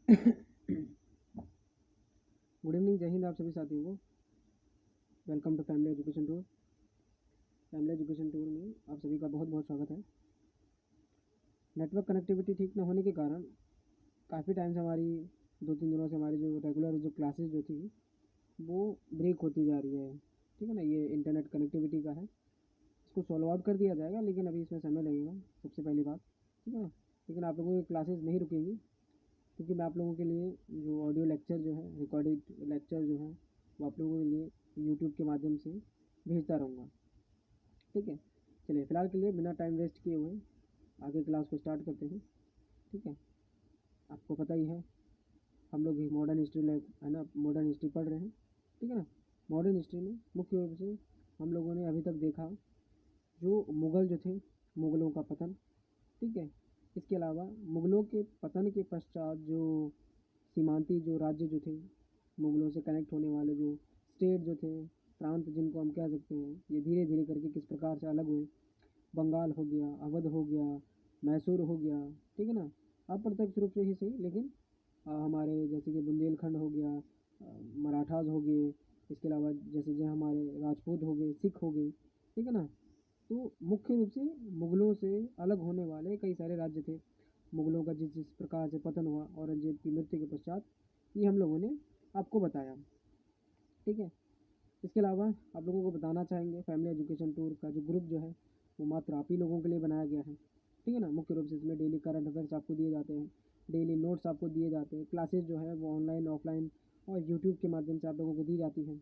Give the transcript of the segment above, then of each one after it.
Good evening, जय हिंद आप सभी साथियों को। Welcome to family education tour. Family education tour में आप सभी का बहुत बहुत स्वागत है। नेटवर्क कनेक्टिविटी ठीक न होने के कारण काफ़ी टाइम से हमारी 2-3 दिनों से हमारी जो रेगुलर जो क्लासेस जो थी वो ब्रेक होती जा रही है। ठीक है ना, ये इंटरनेट कनेक्टिविटी का है। इसको सॉल्व आउट कर दिया जाएगा, लेकिन अभी इसमें समय लगेगा, सबसे पहली बात। ठीक है ना, लेकिन आप लोगों की क्लासेस नहीं रुकेंगी, क्योंकि मैं आप लोगों के लिए जो ऑडियो लेक्चर जो है, रिकॉर्डेड लेक्चर जो है, वो आप लोगों के लिए यूट्यूब के माध्यम से भेजता रहूँगा। ठीक है, चलिए फ़िलहाल के लिए बिना टाइम वेस्ट किए हुए आगे क्लास को स्टार्ट करते हैं। ठीक है, आपको पता ही है हम लोग मॉडर्न हिस्ट्री है ना, मॉडर्न हिस्ट्री पढ़ रहे हैं। ठीक है ना, मॉडर्न हिस्ट्री में मुख्य रूप से हम लोगों ने अभी तक देखा जो मुग़ल जो थे, मुग़लों का पतन। ठीक है, इसके अलावा मुग़लों के पतन के पश्चात जो सीमांती जो राज्य जो थे, मुग़लों से कनेक्ट होने वाले जो स्टेट जो थे, प्रांत जिनको हम कह सकते हैं, ये धीरे धीरे करके किस प्रकार से अलग हुए। बंगाल हो गया, अवध हो गया, मैसूर हो गया। ठीक है ना, अप्रत्यक्ष रूप से ही सही, लेकिन हमारे जैसे कि बुंदेलखंड हो गया, मराठास हो गए, इसके अलावा जैसे जो हमारे राजपूत हो गए, सिख हो गए। ठीक है ना, तो मुख्य रूप से मुग़लों से अलग होने वाले कई सारे राज्य थे। मुग़लों का जिस जिस प्रकार से पतन हुआ औरंगजेब की मृत्यु के पश्चात, ये हम लोगों ने आपको बताया। ठीक है, इसके अलावा आप लोगों को बताना चाहेंगे फैमिली एजुकेशन टूर का जो ग्रुप जो है वो मात्र आप ही लोगों के लिए बनाया गया है। ठीक है ना, मुख्य रूप से इसमें डेली करंट अफेयर्स आपको दिए जाते हैं, डेली नोट्स आपको दिए जाते हैं, क्लासेस जो है वो ऑनलाइन ऑफलाइन और यूट्यूब के माध्यम से आप लोगों को दी जाती हैं।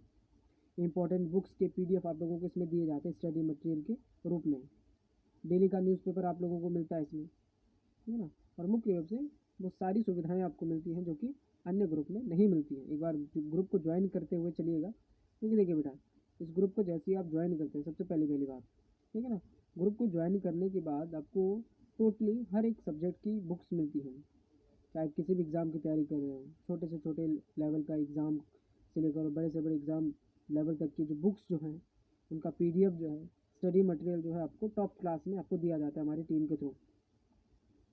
इंपॉर्टेंट बुक्स के पीडीएफ आप लोगों को इसमें दिए जाते हैं स्टडी मटेरियल के रूप में। डेली का न्यूज़पेपर आप लोगों को मिलता है इसमें। ठीक है ना, और मुख्य रूप से वो सारी सुविधाएं आपको मिलती हैं जो कि अन्य ग्रुप में नहीं मिलती हैं। एक बार ग्रुप को ज्वाइन करते हुए चलिएगा, क्योंकि देखिए बेटा, इस ग्रुप को जैसे ही आप ज्वाइन करते हैं, सबसे पहली पहली बात, ठीक है ना, ग्रुप को ज्वाइन करने के बाद आपको टोटली हर एक सब्जेक्ट की बुक्स मिलती हैं। चाहे किसी भी एग्ज़ाम की तैयारी कर रहे हो, छोटे से छोटे लेवल का एग्ज़ाम से लेकर बड़े से बड़े एग्ज़ाम लेवल तक की जो बुक्स जो हैं, उनका पीडीएफ जो है, स्टडी मटेरियल जो है, आपको टॉप क्लास में आपको दिया जाता है हमारी टीम के थ्रू।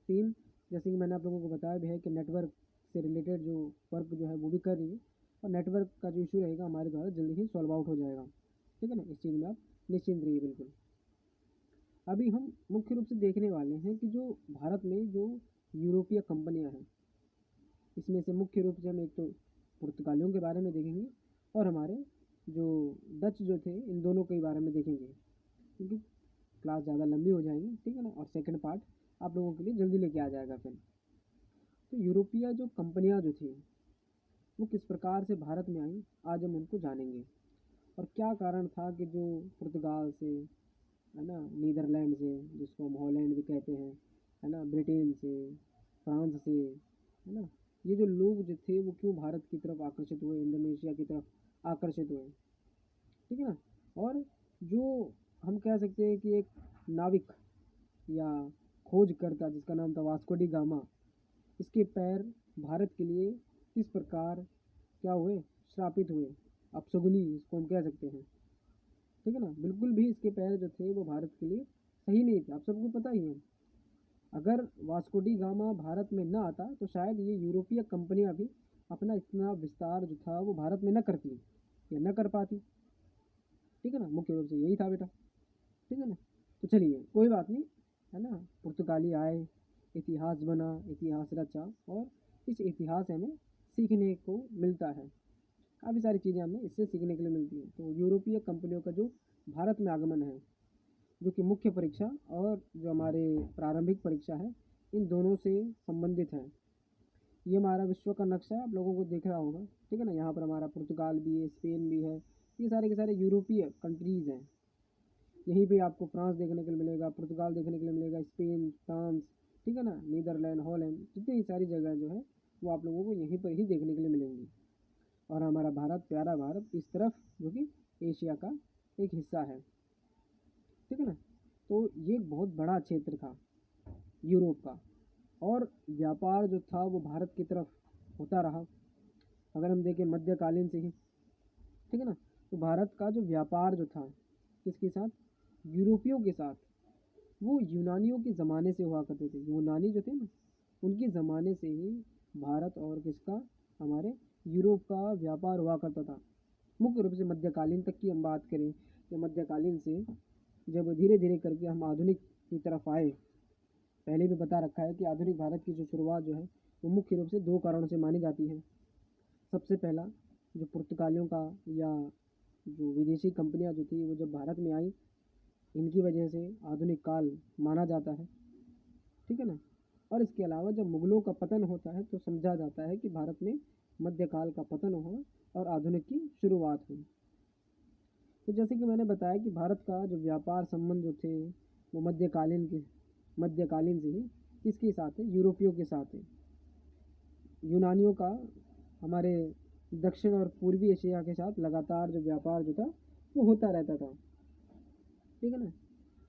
टीम, जैसे कि मैंने आप लोगों को बताया भी है कि नेटवर्क से रिलेटेड जो वर्क जो है वो भी कर रही है, और नेटवर्क का जो इशू रहेगा हमारे द्वारा जल्दी ही सॉल्व आउट हो जाएगा। ठीक है ना, इस चीज़ में आप निश्चिंत रहिए बिल्कुल। अभी हम मुख्य रूप से देखने वाले हैं कि जो भारत में जो यूरोपीय कंपनियां हैं, इसमें से मुख्य रूप से हम एक तो पुर्तगालियों के बारे में देखेंगे, और हमारे जो डच जो थे, इन दोनों के बारे में देखेंगे, क्योंकि क्लास ज़्यादा लंबी हो जाएगी। ठीक है ना, और सेकंड पार्ट आप लोगों के लिए जल्दी लेके आ जाएगा फिर। तो यूरोपीय जो कंपनियां जो थी वो किस प्रकार से भारत में आई, आज हम उनको जानेंगे। और क्या कारण था कि जो पुर्तगाल से, है ना, नीदरलैंड से, जिसको हम हॉलैंड भी कहते हैं, है ना, ब्रिटेन से, फ्रांस से, है ना, ये जो लोग जो थे वो क्यों भारत की तरफ आकर्षित हुए, इंडोनेशिया की तरफ आकर्षित हुए। ठीक है ना, और जो हम कह सकते हैं कि एक नाविक या खोजकर्ता जिसका नाम था वास्को डी गामा, इसके पैर भारत के लिए किस प्रकार क्या हुए, श्रापित हुए, अपशगुनी इसको हम कह सकते हैं। ठीक है ना, बिल्कुल भी इसके पैर जो थे वो भारत के लिए सही नहीं थे, आप सबको पता ही है। अगर वास्को डी गामा भारत में ना आता तो शायद ये यूरोपीय कंपनियां भी अपना इतना विस्तार जो था वो भारत में न करती या न कर पाती। ठीक है ना, मुख्य रूप से यही था बेटा। ठीक है ना, तो चलिए कोई बात नहीं, है ना, पुर्तगाली आए, इतिहास बना, इतिहास रचा, और इस इतिहास से हमें सीखने को मिलता है। काफ़ी सारी चीज़ें हमें इससे सीखने के लिए मिलती हैं। तो यूरोपीय कंपनियों का जो भारत में आगमन है, जो कि मुख्य परीक्षा और जो हमारे प्रारंभिक परीक्षा है, इन दोनों से संबंधित है। ये हमारा विश्व का नक्शा आप लोगों को दिख रहा होगा। ठीक है ना, यहाँ पर हमारा पुर्तगाल भी है, स्पेन भी है, ये सारे के सारे यूरोपीय कंट्रीज़ हैं। यहीं पे आपको फ्रांस देखने के लिए मिलेगा, पुर्तगाल देखने के लिए मिलेगा, स्पेन, फ्रांस, ठीक है ना, नीदरलैंड, हॉलैंड, जितनी सारी जगह जो है वो आप लोगों को यहीं पर ही देखने के लिए मिलेंगी। और हमारा भारत, प्यारा भारत, इस तरफ, जो कि एशिया का एक हिस्सा है। ठीक है ना, तो ये एक बहुत बड़ा क्षेत्र था यूरोप का, और व्यापार जो था वो भारत की तरफ होता रहा। अगर हम देखें मध्यकालीन से ही, ठीक है ना, तो भारत का जो व्यापार जो था किसके साथ, यूरोपियों के साथ, वो यूनानियों के ज़माने से हुआ करते थे। यूनानी जो थे ना, उनके ज़माने से ही भारत और किसका, हमारे यूरोप का व्यापार हुआ करता था। मुख्य रूप से मध्यकालीन तक की हम बात करें तो मध्यकालीन से जब धीरे धीरे करके हम आधुनिक की तरफ आए, पहले भी बता रखा है कि आधुनिक भारत की जो शुरुआत जो है वो मुख्य रूप से दो कारणों से मानी जाती है। सबसे पहला, जो पुर्तगालियों का या जो विदेशी कंपनियां जो थी वो जब भारत में आई, इनकी वजह से आधुनिक काल माना जाता है, ठीक है ना। और इसके अलावा जब मुगलों का पतन होता है तो समझा जाता है कि भारत में मध्यकाल का पतन हुआ और आधुनिक की शुरुआत हुई। तो जैसे कि मैंने बताया कि भारत का जो व्यापार संबंध जो थे वो मध्यकालीन से ही किसके साथ है, यूरोपियों के साथ है। यूनानियों का हमारे दक्षिण और पूर्वी एशिया के साथ लगातार जो व्यापार जो था वो होता रहता था, ठीक है ना।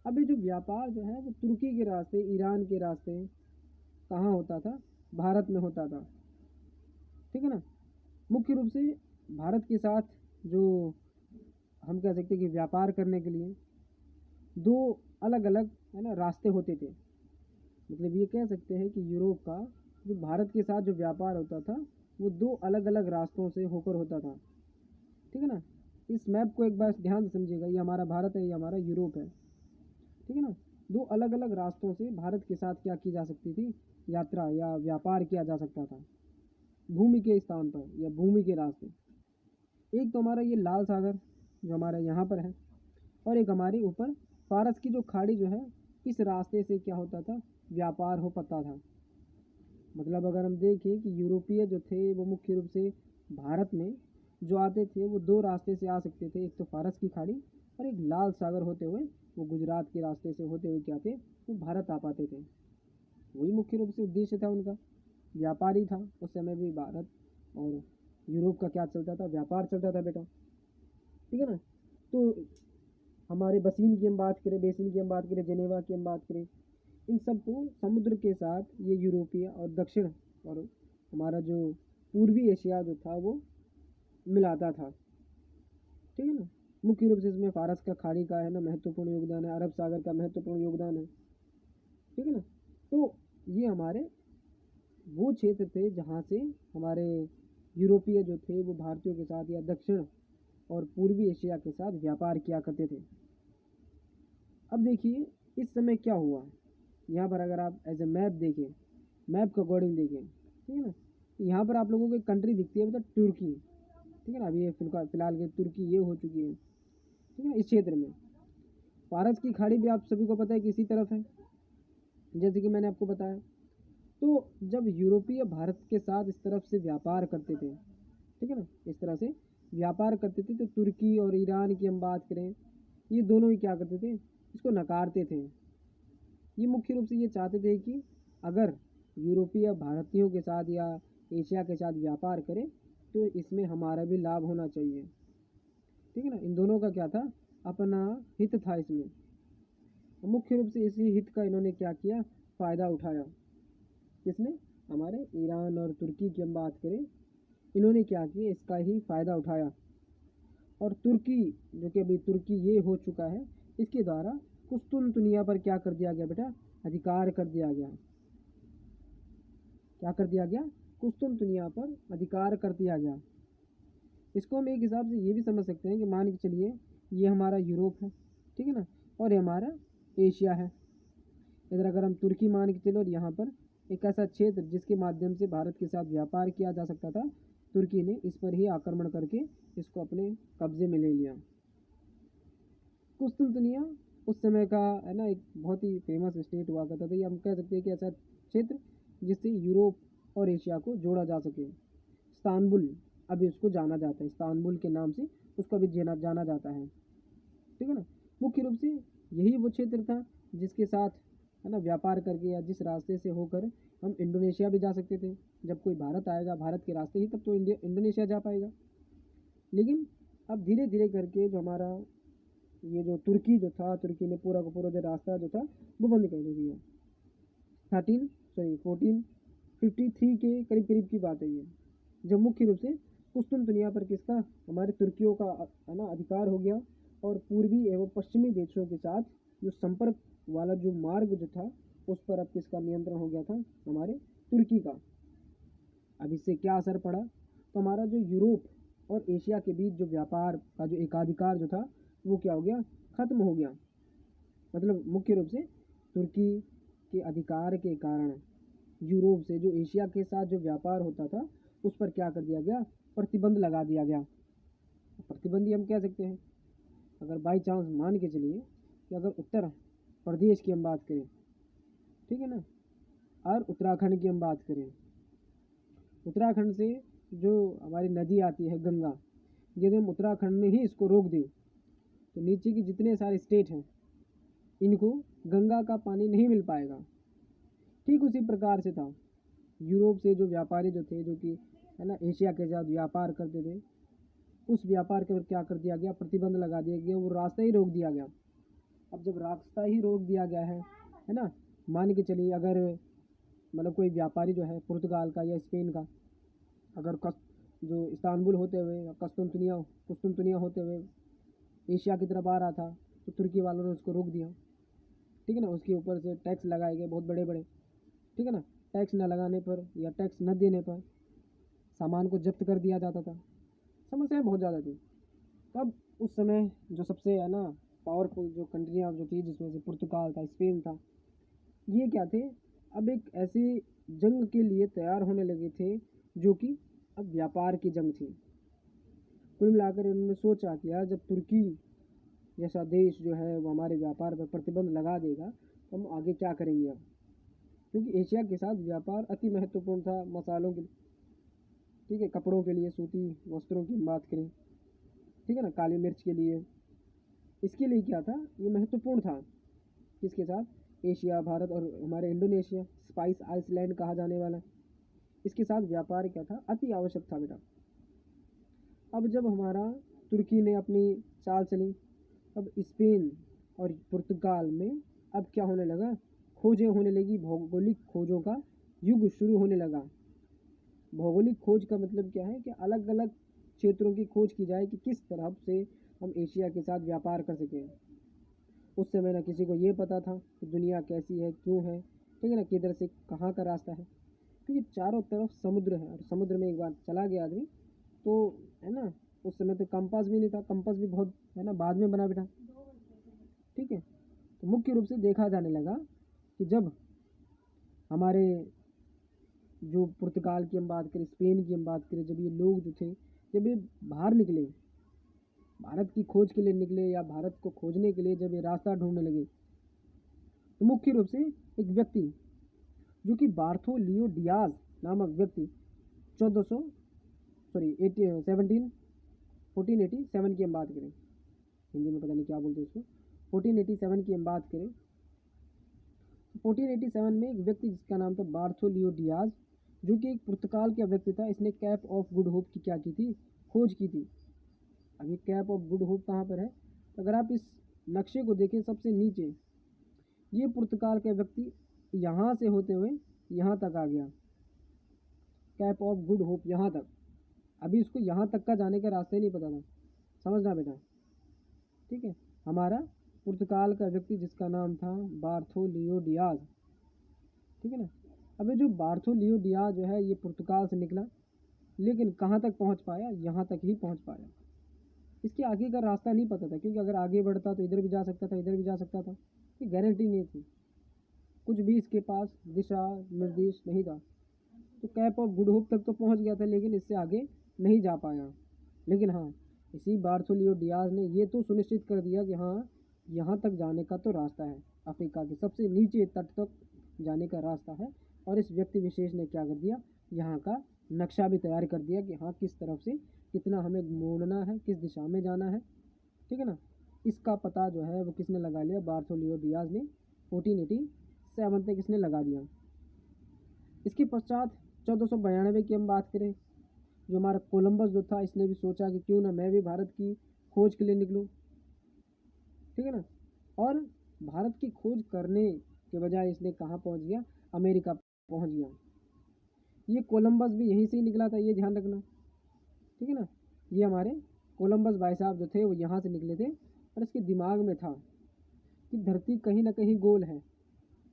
अभी जो व्यापार जो है वो तुर्की के रास्ते, ईरान के रास्ते कहाँ होता था, भारत में होता था, ठीक है ना। मुख्य रूप से भारत के साथ जो हम कह सकते हैं कि व्यापार करने के लिए दो अलग अलग है ना रास्ते होते थे। मतलब ये कह सकते हैं कि यूरोप का जो भारत के साथ जो व्यापार होता था वो दो अलग अलग रास्तों से होकर होता था, ठीक है ना। इस मैप को एक बार ध्यान से समझिएगा, ये हमारा भारत है, ये हमारा यूरोप है, ठीक है ना। दो अलग अलग रास्तों से भारत के साथ क्या की जा सकती थी, यात्रा या व्यापार किया जा सकता था भूमि के स्थान पर या भूमि के रास्ते। एक तो हमारा ये लाल सागर जो हमारा यहाँ पर है, और एक हमारे ऊपर फारस की जो खाड़ी जो है, इस रास्ते से क्या होता था, व्यापार हो पाता था। मतलब अगर हम देखें कि यूरोपीय जो थे वो मुख्य रूप से भारत में जो आते थे वो दो रास्ते से आ सकते थे, एक तो फारस की खाड़ी और एक लाल सागर होते हुए वो गुजरात के रास्ते से होते हुए क्या थे, वो भारत आ पाते थे। वही मुख्य रूप से उद्देश्य था उनका, व्यापारी था। उस समय भी भारत और यूरोप का क्या चलता था, व्यापार चलता था बेटा, ठीक है ना। तो हमारे बसीन की हम बात करें, बेसिन की हम बात करें, जेनेवा की हम बात करें, इन सबको समुद्र के साथ ये यूरोपीय और दक्षिण और हमारा जो पूर्वी एशिया जो था वो मिलाता था, ठीक है ना। मुख्य रूप से इसमें फारस का खाड़ी का है ना महत्वपूर्ण योगदान है, अरब सागर का महत्वपूर्ण योगदान है, ठीक है ना। तो ये हमारे वो क्षेत्र थे जहाँ से हमारे यूरोपीय जो थे वो भारतीयों के साथ या दक्षिण और पूर्वी एशिया के साथ व्यापार किया करते थे। अब देखिए इस समय क्या हुआ, यहाँ पर अगर आप एज ए मैप देखें, मैप का अकॉर्डिंग देखें, ठीक है ना, तो यहाँ पर आप लोगों को एक कंट्री दिखती है मतलब तुर्की, ठीक है ना। अभी ये फिलहाल के तुर्की ये हो चुकी है, ठीक है ना। इस क्षेत्र में फारस की खाड़ी भी आप सभी को पता है कि इसी तरफ है, जैसे कि मैंने आपको बताया। तो जब यूरोपीय भारत के साथ इस तरफ से व्यापार करते थे, ठीक है ना, इस तरह से व्यापार करते थे, तो तुर्की और ईरान की हम बात करें, ये दोनों ही क्या करते थे, इसको नकारते थे। ये मुख्य रूप से ये चाहते थे कि अगर यूरोपीय भारतीयों के साथ या एशिया के साथ व्यापार करें तो इसमें हमारा भी लाभ होना चाहिए, ठीक है ना। इन दोनों का क्या था, अपना हित था इसमें। मुख्य रूप से इसी हित का इन्होंने क्या किया, फ़ायदा उठाया। किसने, हमारे ईरान और तुर्की की हम बात करें, इन्होंने क्या किया, इसका ही फ़ायदा उठाया। और तुर्की जो कि अभी तुर्की ये हो चुका है, इसके द्वारा कुस्तुनतुनिया पर क्या कर दिया गया बेटा, अधिकार कर दिया गया। क्या कर दिया गया, कुस्तुनतुनिया पर अधिकार कर दिया गया। इसको हम एक हिसाब से ये भी समझ सकते हैं कि मान के चलिए ये हमारा यूरोप है, ठीक है ना, और ये हमारा एशिया है। इधर अगर हम तुर्की मान के चलो और यहाँ पर एक ऐसा क्षेत्र जिसके माध्यम से भारत के साथ व्यापार किया जा सकता था, तुर्की ने इस पर ही आक्रमण करके इसको अपने कब्जे में ले लिया। कुस्तुनतुनिया उस समय का है ना एक बहुत ही फेमस स्टेट हुआ करता था, ये हम कह सकते हैं कि ऐसा क्षेत्र जिससे यूरोप और एशिया को जोड़ा जा सके। इस्तांबुल अभी उसको जाना जाता है, इस्तांबुल के नाम से उसको अभी जाना जाता है, ठीक है ना। मुख्य रूप से यही वो क्षेत्र था जिसके साथ है ना व्यापार करके या जिस रास्ते से होकर हम इंडोनेशिया भी जा सकते थे। जब कोई भारत आएगा भारत के रास्ते ही तब तो इंडोनेशिया जा पाएगा। लेकिन अब धीरे धीरे करके जो हमारा ये जो तुर्की जो था, तुर्की ने पूरा का पूरा जो रास्ता जो था वो बंद कर दिया। 1453 के करीब करीब की बात है ये, जब मुख्य रूप से कुस्तुनतुनिया पर किसका, हमारे तुर्कियों का है ना अधिकार हो गया। और पूर्वी एवं पश्चिमी देशों के साथ जो संपर्क वाला जो मार्ग जो था उस पर अब किसका नियंत्रण हो गया था, हमारे तुर्की का। अब इससे क्या असर पड़ा, तो हमारा जो यूरोप और एशिया के बीच जो व्यापार का जो एकाधिकार जो था वो क्या हो गया, ख़त्म हो गया। मतलब मुख्य रूप से तुर्की के अधिकार के कारण यूरोप से जो एशिया के साथ जो व्यापार होता था उस पर क्या कर दिया गया, प्रतिबंध लगा दिया गया। प्रतिबंधी हम कह सकते हैं। अगर बाई चांस मान के चलिए कि अगर उत्तर प्रदेश की हम बात करें, ठीक है ना, और उत्तराखंड की हम बात करें, उत्तराखंड से जो हमारी नदी आती है गंगा, यदि हम उत्तराखंड में ही इसको रोक दें तो नीचे की जितने सारे स्टेट हैं इनको गंगा का पानी नहीं मिल पाएगा। ठीक उसी प्रकार से था, यूरोप से जो व्यापारी जो थे, जो कि है ना एशिया के साथ व्यापार करते थे, उस व्यापार के ऊपर क्या कर दिया गया, प्रतिबंध लगा दिया गया, वो रास्ता ही रोक दिया गया। अब जब रास्ता ही रोक दिया गया है ना, मान के चलिए अगर मतलब कोई व्यापारी जो है पुर्तगाल का या स्पेन का, अगर जो इस्तांबुल होते हुए या कुस्तुनतुनिया होते हुए एशिया की तरफ आ रहा था तो तुर्की वालों ने उसको रोक दिया। ठीक है ना, उसके ऊपर से टैक्स लगाए गए बहुत बड़े बड़े। ठीक है ना, टैक्स न लगाने पर या टैक्स न देने पर सामान को जब्त कर दिया जाता था। समस्याएं बहुत ज़्यादा थी। तब उस समय जो सबसे है ना पावरफुल जो कंट्रियाँ जो थी, जिसमें से पुर्तगाल था, स्पेन था, ये क्या थे, अब एक ऐसी जंग के लिए तैयार होने लगे थे जो कि अब व्यापार की जंग थी। कुल मिलाकर उन्होंने सोचा कि यार जब तुर्की जैसा देश जो है वो हमारे व्यापार पर प्रतिबंध लगा देगा तो हम आगे क्या करेंगे अब, क्योंकि एशिया के साथ व्यापार अति महत्वपूर्ण था मसालों के, ठीक है, कपड़ों के लिए, सूती वस्त्रों की बात करें, ठीक है ना, काली मिर्च के लिए, इसके लिए क्या था, ये महत्वपूर्ण था। किसके साथ, एशिया, भारत और हमारे इंडोनेशिया, स्पाइस आइसलैंड कहा जाने वाला, इसके साथ व्यापार क्या था, अति आवश्यक था बेटा। अब जब हमारा तुर्की ने अपनी चाल चली, अब स्पेन और पुर्तगाल में अब क्या होने लगा, खोजें होने लगी, भौगोलिक खोजों का युग शुरू होने लगा। भौगोलिक खोज का मतलब क्या है कि अलग अलग क्षेत्रों की खोज की जाए कि किस तरह से हम एशिया के साथ व्यापार कर सकें। उस समय ना किसी को ये पता था कि दुनिया कैसी है, क्यों है, ठीक है ना, किधर से कहाँ का रास्ता है, क्योंकि चारों तरफ समुद्र है और समुद्र में एक बार चला गया आदमी तो है ना, उस समय तो कंपास भी नहीं था, कंपास भी बहुत है ना बाद में बना बेटा। ठीक है, तो मुख्य रूप से देखा जाने लगा कि जब हमारे जो पुर्तगाल की हम बात करें, स्पेन की हम बात करें, जब ये लोग जो थे जब ये बाहर निकले, भारत की खोज के लिए निकले या भारत को खोजने के लिए जब ये रास्ता ढूंढने लगे, तो मुख्य रूप से एक व्यक्ति जो कि बार्थोलियो डियाज नामक व्यक्ति 1487 की हम बात करें, हिंदी में पता नहीं क्या बोलते उसको, 1487 की हम बात करें, 1487 में एक व्यक्ति जिसका नाम था बार्थोलियो डियाज, जो कि एक पुर्तगाल का व्यक्ति था, इसने कैप ऑफ गुड होप की क्या की थी, खोज की थी। अब ये कैप ऑफ गुड होप कहाँ पर है, तो अगर आप इस नक्शे को देखें सबसे नीचे, ये पुर्तगाल का व्यक्ति यहाँ से होते हुए यहाँ तक आ गया, कैप ऑफ गुड होप यहाँ तक। अभी इसको यहाँ तक का जाने का रास्ता ही नहीं पता था, समझना बेटा। ठीक है, हमारा पुर्तगाल का व्यक्ति जिसका नाम था बार्थोलियो डियाज, ठीक है ना। अबे जो बार्थोलियो डियाज जो है ये पुर्तगाल से निकला, लेकिन कहाँ तक पहुँच पाया, यहाँ तक ही पहुँच पाया। इसके आगे का रास्ता नहीं पता था, क्योंकि अगर आगे बढ़ता तो इधर भी जा सकता था, इधर भी जा सकता था, ये गारंटी नहीं थी, कुछ भी इसके पास दिशा निर्देश नहीं था। तो कैप ऑफ गुड होप तक तो पहुंच गया था, लेकिन इससे आगे नहीं जा पाया। लेकिन हाँ, इसी बार्थोलियो डियाज ने ये तो सुनिश्चित कर दिया कि हाँ यहाँ तक जाने का तो रास्ता है, अफ्रीका के सबसे नीचे तट तक जाने का रास्ता है। और इस व्यक्ति विशेष ने क्या कर दिया, यहाँ का नक्शा भी तैयार कर दिया कि हाँ किस तरफ से कितना हमें मोड़ना है, किस दिशा में जाना है, ठीक है ना। इसका पता जो है वो किसने लगा लिया, बार्थोलियो डियाज ने 1487 तक इसने लगा दिया। इसके पश्चात 1492 की हम बात करें, जो हमारा कोलंबस जो था, इसने भी सोचा कि क्यों ना मैं भी भारत की खोज के लिए निकलूं, ठीक है ना। और भारत की खोज करने के बजाय इसने कहाँ पहुँच गया, अमेरिका पहुँच गया। ये कोलंबस भी यहीं से ही निकला था, ये ध्यान रखना, ठीक है ना। ये हमारे कोलंबस भाई साहब जो थे वो यहाँ से निकले थे, और इसके दिमाग में था कि धरती कहीं ना कहीं गोल है,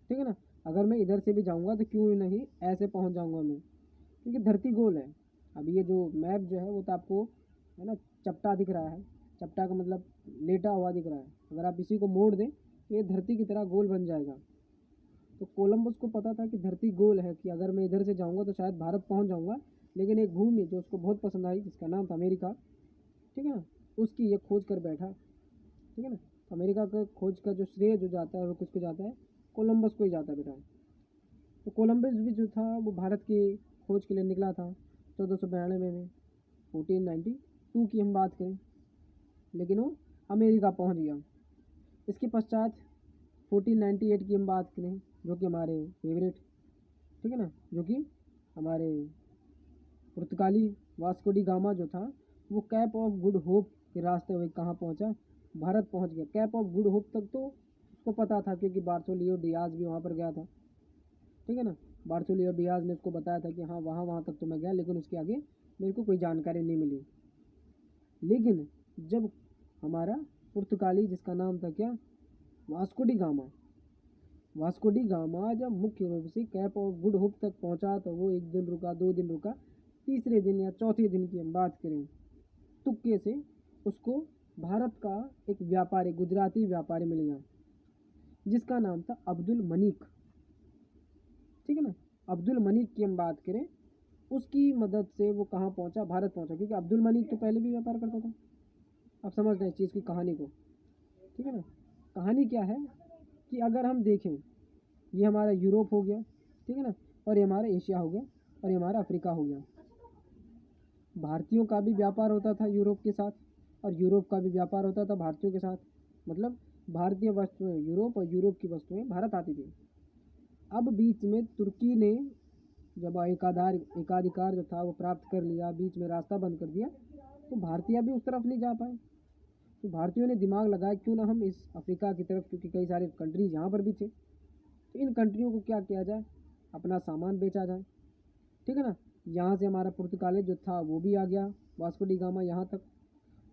ठीक है ना। अगर मैं इधर से भी जाऊँगा तो क्यों नहीं ऐसे पहुँच जाऊँगा मैं, क्योंकि धरती गोल है। अब ये जो मैप जो है वो तो आपको है ना चपटा दिख रहा है, चपटा का मतलब लेटा हुआ दिख रहा है। अगर आप इसी को मोड़ दें तो ये धरती की तरह गोल बन जाएगा। तो कोलंबस को पता था कि धरती गोल है, कि अगर मैं इधर से जाऊंगा तो शायद भारत पहुंच जाऊंगा, लेकिन एक भूमि जो उसको बहुत पसंद आई जिसका नाम था अमेरिका, ठीक है ना, उसकी ये खोज कर बैठा, ठीक है ना। तो अमेरिका का खोज का जो श्रेय जो जाता है वो किसको जाता है? कोलंबस को ही जाता है बेटा। तो कोलंबस भी जो था वो भारत की खोज के लिए निकला था 1492 में, 1492 की हम बात करें, लेकिन वो अमेरिका पहुंच गया। इसके पश्चात 1498 की हम बात करें, जो कि हमारे फेवरेट, ठीक है ना, जो कि हमारे पुर्तगाली वास्को डी गामा जो था वो कैप ऑफ गुड होप के रास्ते हुए कहाँ पहुंचा? भारत पहुंच गया। कैप ऑफ गुड होप तक तो उसको पता था, क्योंकि बार्थोलियो डियाज भी वहाँ पर गया था, ठीक है ना। बार्थोलियो डियाज ने उसको बताया था कि हाँ वहाँ तक तो मैं गया, लेकिन उसके आगे मेरे को कोई जानकारी नहीं मिली। लेकिन जब हमारा पुर्तगाली जिसका नाम था क्या? Vasco D gamma, Vasco D gamma जब मुख्य रूप से कैप ऑफ गुड होप तक पहुंचा तो वो 1 दिन रुका, 2 दिन रुका, तीसरे दिन या चौथे दिन की हम बात करें, तुक्के से उसको भारत का एक व्यापारी, गुजराती व्यापारी मिल गया जिसका नाम था अब्दुल मनीक, ठीक है ना। अब्दुल मनीक की हम बात करें, उसकी मदद से वो कहाँ पहुंचा? भारत पहुंचा, क्योंकि अब्दुल मनीक तो पहले भी व्यापार करता था। आप समझ रहे हैं इस चीज़ की कहानी को, ठीक है ना। कहानी क्या है कि अगर हम देखें, ये हमारा यूरोप हो गया, ठीक है ना, और ये हमारा एशिया हो गया, और ये हमारा अफ्रीका हो गया। भारतीयों का भी व्यापार होता था यूरोप के साथ, और यूरोप का भी व्यापार होता था भारतीयों के साथ। मतलब भारतीय वस्तुएं यूरोप और यूरोप की वस्तुएं भारत आती थी। अब बीच में तुर्की ने जब एकाधिकार जो था वो प्राप्त कर लिया, बीच में रास्ता बंद कर दिया, तो भारतीय भी उस तरफ नहीं जा पाए। तो भारतीयों ने दिमाग लगाया क्यों ना हम इस अफ्रीका की तरफ, क्योंकि कई सारे कंट्रीज यहाँ पर भी थे, तो इन कंट्रियों को क्या किया जाए? अपना सामान बेचा जाए, ठीक है ना। यहाँ से हमारा पुर्तगाली जो था वो भी आ गया, वास्को डी गामा यहाँ तक,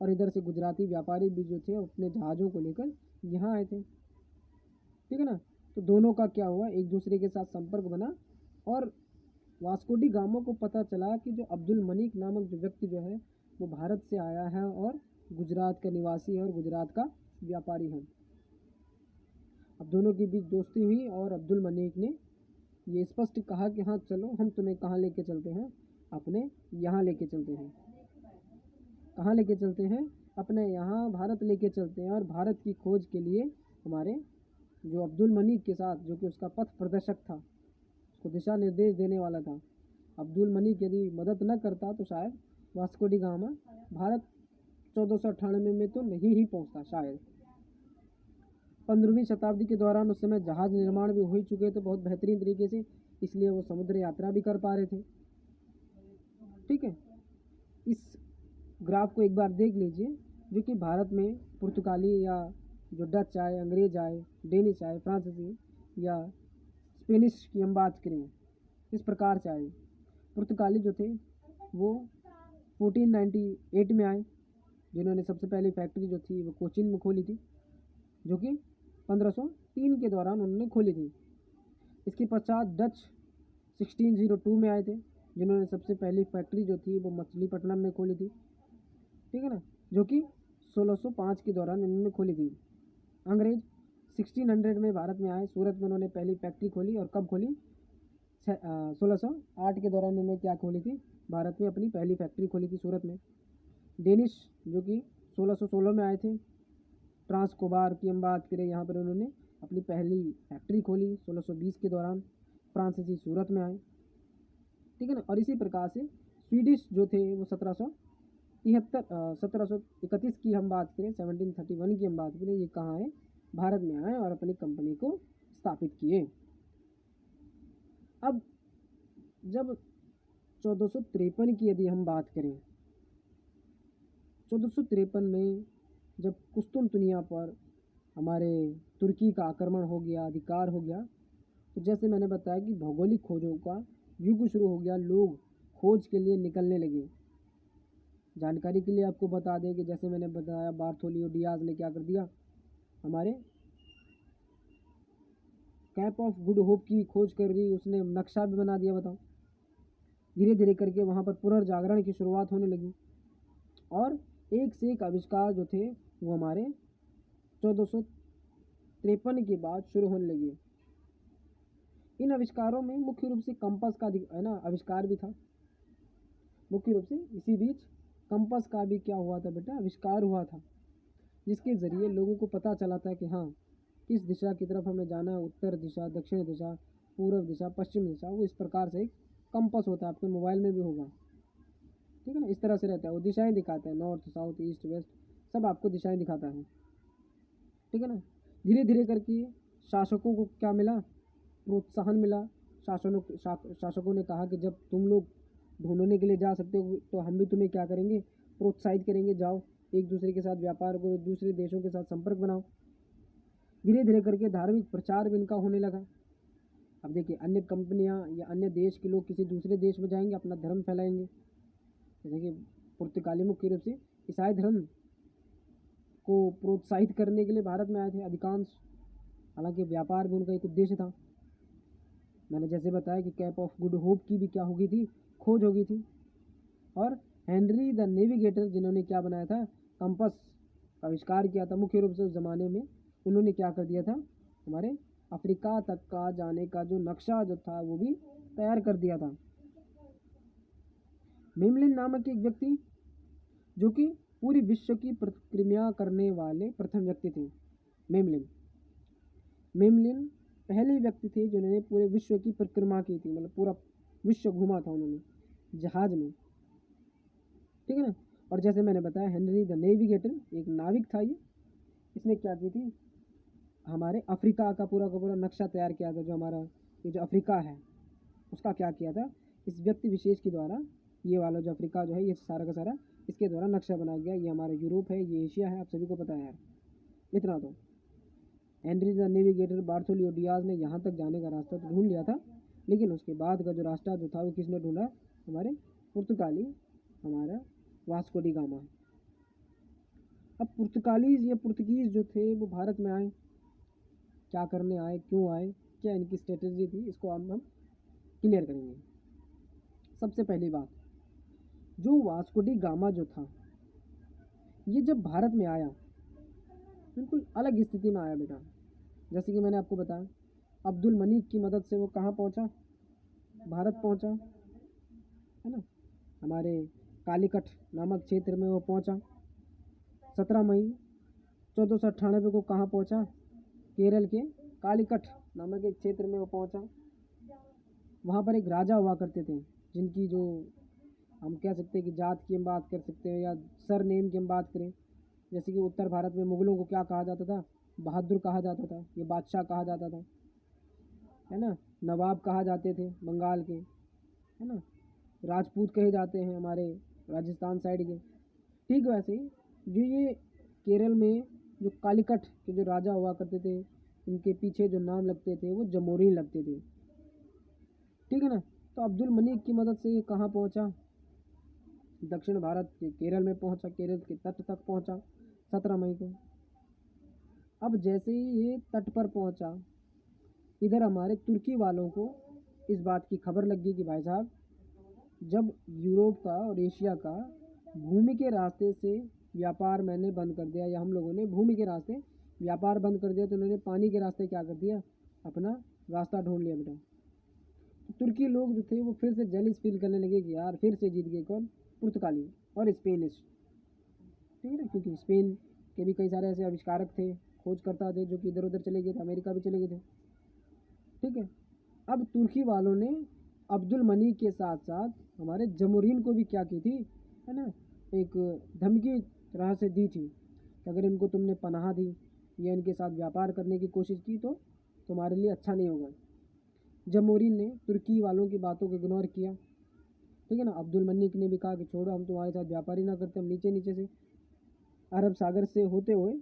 और इधर से गुजराती व्यापारी भी जो थे अपने जहाज़ों को लेकर यहाँ आए थे, ठीक है ना। तो दोनों का क्या हुआ? एक दूसरे के साथ संपर्क बना, और वास्को डी गामा को पता चला कि जो अब्दुल मनीक नामक जो व्यक्ति जो है वो भारत से आया है और गुजरात का निवासी है और गुजरात का व्यापारी है। अब दोनों के बीच दोस्ती हुई और अब्दुल मनीक ने ये स्पष्ट कहा कि हाँ चलो हम तुम्हें कहाँ लेके चलते हैं? अपने यहाँ लेके चलते हैं। कहाँ लेके चलते हैं? अपने यहाँ भारत लेके चलते हैं। और भारत की खोज के लिए हमारे जो अब्दुल मनीक के साथ, जो कि उसका पथ प्रदर्शक था, उसको दिशा निर्देश देने वाला था, अब्दुल मनीक यदि मदद न करता तो शायद वास्को डी गामा भारत 1498 में तो नहीं ही पहुँचता शायद। 15वीं शताब्दी के दौरान उस समय जहाज़ निर्माण भी हो ही चुके थे बहुत बेहतरीन तरीके से, इसलिए वो समुद्र यात्रा भी कर पा रहे थे, ठीक है। इस ग्राफ को एक बार देख लीजिए, जो कि भारत में पुर्तगाली या जो डच आए, अंग्रेज आए, डेनिश आए, फ्रांसीसी या स्पेनिश की हम बात करें, इस प्रकार से आए। पुर्तगाली जो थे वो 1498 में आए, जिन्होंने सबसे पहली फैक्ट्री जो थी वो कोचीन में खोली थी, जो कि 1503 के दौरान उन्होंने खोली थी। इसके पश्चात डच 1602 में आए थे, जिन्होंने सबसे पहली फैक्ट्री जो थी वो मछलीपट्टनम में खोली थी, ठीक है ना, जो कि 1605 के दौरान इन्होंने खोली थी। अंग्रेज 1600 में भारत में आए, सूरत में उन्होंने पहली फैक्ट्री खोली, और कब खोली? 1608 के दौरान उन्होंने क्या खोली थी? भारत में अपनी पहली फैक्ट्री खोली थी सूरत में। डेनिश जो कि 1616 में आए थे, ट्रांसकोबार की हम बात करें, यहाँ पर उन्होंने अपनी पहली फैक्ट्री खोली 1620 के दौरान। फ्रांसीसी सूरत में आए, ठीक है ना। और इसी प्रकार से स्वीडिश जो थे वो 1731 की हम बात करें, 1731 की हम बात करें, ये कहाँ है? भारत में आए और अपनी कंपनी को स्थापित किए। अब जब 1453 की यदि हम बात करें, 1453 में जब कुस्तुनतुनिया पर हमारे तुर्की का आक्रमण हो गया, अधिकार हो गया, तो जैसे मैंने बताया कि भौगोलिक खोजों का युग शुरू हो गया, लोग खोज के लिए निकलने लगे। जानकारी के लिए आपको बता दें कि जैसे मैंने बताया बार्थोलियो डियाज ने क्या कर दिया? हमारे कैप ऑफ गुड होप की खोज कर दी, उसने नक्शा भी बना दिया। बताओ, धीरे धीरे करके वहाँ पर पुनर्जागरण की शुरुआत होने लगी और एक से एक आविष्कार जो थे वो हमारे 1453 के बाद शुरू होने लगे। इन आविष्कारों में मुख्य रूप से कंपास का है ना आविष्कार भी था। मुख्य रूप से इसी बीच कंपास का भी क्या हुआ था बेटा, आविष्कार हुआ था, जिसके ज़रिए लोगों को पता चला था कि हाँ किस दिशा की तरफ हमें जाना है, उत्तर दिशा, दक्षिण दिशा, पूर्व दिशा, पश्चिम दिशा। वो इस प्रकार से एक कंपास होता है, आपके मोबाइल में भी होगा, ठीक है ना, इस तरह से रहता है। वो दिशाएं दिखाता है, नॉर्थ साउथ ईस्ट वेस्ट सब आपको दिशाएं दिखाता है, ठीक है ना। धीरे धीरे करके शासकों को क्या मिला, प्रोत्साहन मिला। शासकों ने कहा कि जब तुम लोग ढूंढने के लिए जा सकते हो तो हम भी तुम्हें क्या करेंगे, प्रोत्साहित करेंगे, जाओ एक दूसरे के साथ व्यापार करो, दूसरे देशों के साथ संपर्क बनाओ। धीरे धीरे करके धार्मिक प्रचार भी इनका होने लगा। अब देखिए अन्य कंपनियां या अन्य देश के लोग किसी दूसरे देश में जाएंगे, अपना धर्म फैलाएंगे। जैसे कि पुर्तगाली मुख्य रूप से ईसाई धर्म को प्रोत्साहित करने के लिए भारत में आए थे अधिकांश। हालांकि व्यापार भी उनका एक उद्देश्य था। मैंने जैसे बताया कि कैप ऑफ गुड होप की भी क्या हो गई थी, खोज हो गई थी। और हेनरी द नेविगेटर जिन्होंने क्या बनाया था, कंपास का आविष्कार किया था। मुख्य रूप से उस ज़माने में उन्होंने क्या कर दिया था, हमारे अफ्रीका तक का जाने का जो नक्शा जो था वो भी तैयार कर दिया था। मेमलिन नामक एक व्यक्ति जो कि पूरी विश्व की परिक्रमा करने वाले प्रथम व्यक्ति थे। मेमलिन पहले व्यक्ति थे जिन्होंने पूरे विश्व की परिक्रमा की थी, मतलब पूरा विश्व घूमा था उन्होंने जहाज में, ठीक है ना। और जैसे मैंने बताया हेनरी द नेविगेटर एक नाविक था ये, इसने क्या की थी, हमारे अफ्रीका का पूरा नक्शा तैयार किया था। जो हमारा ये जो अफ्रीका है उसका क्या किया था, इस व्यक्ति विशेष के द्वारा ये वाला जो अफ्रीका जो है ये सारा का सारा इसके द्वारा नक्शा बनाया गया। ये हमारा यूरोप है, ये एशिया है, आप सभी को पता है यार इतना तो। हेनरी द नेविगेटर बार्थोलियो डियाज ने यहाँ तक जाने का रास्ता तो ढूंढ लिया था, लेकिन उसके बाद का जो रास्ता जो था वो किसने ढूंढा, हमारे पुर्तगाली हमारा वास्को डी गामा। अब पुर्तगालीज या पुर्तगीज जो थे वो भारत में आए, क्या करने आए, क्यों आए, क्या इनकी स्ट्रेटजी थी, इसको हम क्लियर करेंगे। सबसे पहली बात, जो वास्को डी गामा जो था ये जब भारत में आया बिल्कुल अलग स्थिति में आया बेटा। जैसे कि मैंने आपको बताया अब्दुल मनीक की मदद से वो कहाँ पहुँचा, भारत पहुँचा, है ना। हमारे कालीकट नामक क्षेत्र में वो पहुँचा। 17 मई 1498 को कहाँ पहुँचा, केरल के कालीकट नामक एक क्षेत्र में वो पहुँचा। वहाँ पर एक राजा हुआ करते थे जिनकी जो हम कह सकते हैं कि जात की हम बात कर सकते हैं या सर नेम की हम बात करें। जैसे कि उत्तर भारत में मुग़लों को क्या कहा जाता था, बहादुर कहा जाता था, ये बादशाह कहा जाता था, है ना। नवाब कहा जाते थे बंगाल के, है ना। राजपूत कहे जाते हैं हमारे राजस्थान साइड के। ठीक वैसे ही जो ये केरल में जो कालीकट के जो राजा हुआ करते थे इनके पीछे जो नाम लगते थे वो जमोरीन लगते थे, ठीक है ना। तो अब्दुल मनीक की मदद से ये कहाँ पहुँचा, दक्षिण भारत के केरल में पहुँचा, केरल के तट तक पहुँचा 17 मई को। अब जैसे ही ये तट पर पहुँचा इधर हमारे तुर्की वालों को इस बात की खबर लग गई कि भाई साहब जब यूरोप का और एशिया का भूमि के रास्ते से व्यापार मैंने बंद कर दिया, या हम लोगों ने भूमि के रास्ते व्यापार बंद कर दिया, तो उन्होंने पानी के रास्ते क्या कर दिया, अपना रास्ता ढूंढ लिया बेटा। तो तुर्की लोग जो थे वो फिर से जेलिस फील करने लगे कि यार फिर से जीत गए कौन, पुर्तगाली और स्पेनिश, ठीक है ना। क्योंकि स्पेन के भी कई सारे ऐसे आविष्कारक थे, खोजकर्ता थे जो कि इधर उधर चले गए थे, अमेरिका भी चले गए थे, ठीक है। अब तुर्की वालों ने अब्दुल मनीक के साथ साथ हमारे जमोरीन को भी क्या की थी, है ना, एक धमकी तरह से दी थी कि अगर इनको तुमने पनाह दी या इनके साथ व्यापार करने की कोशिश की तो तुम्हारे लिए अच्छा नहीं होगा। जमोरीन ने तुर्की वालों की बातों को इग्नोर किया, ठीक है ना। अब्दुल मनीक ने भी कहा कि छोड़ो हम तुम्हारे साथ व्यापार ही ना करते, हम नीचे नीचे से अरब सागर से होते हुए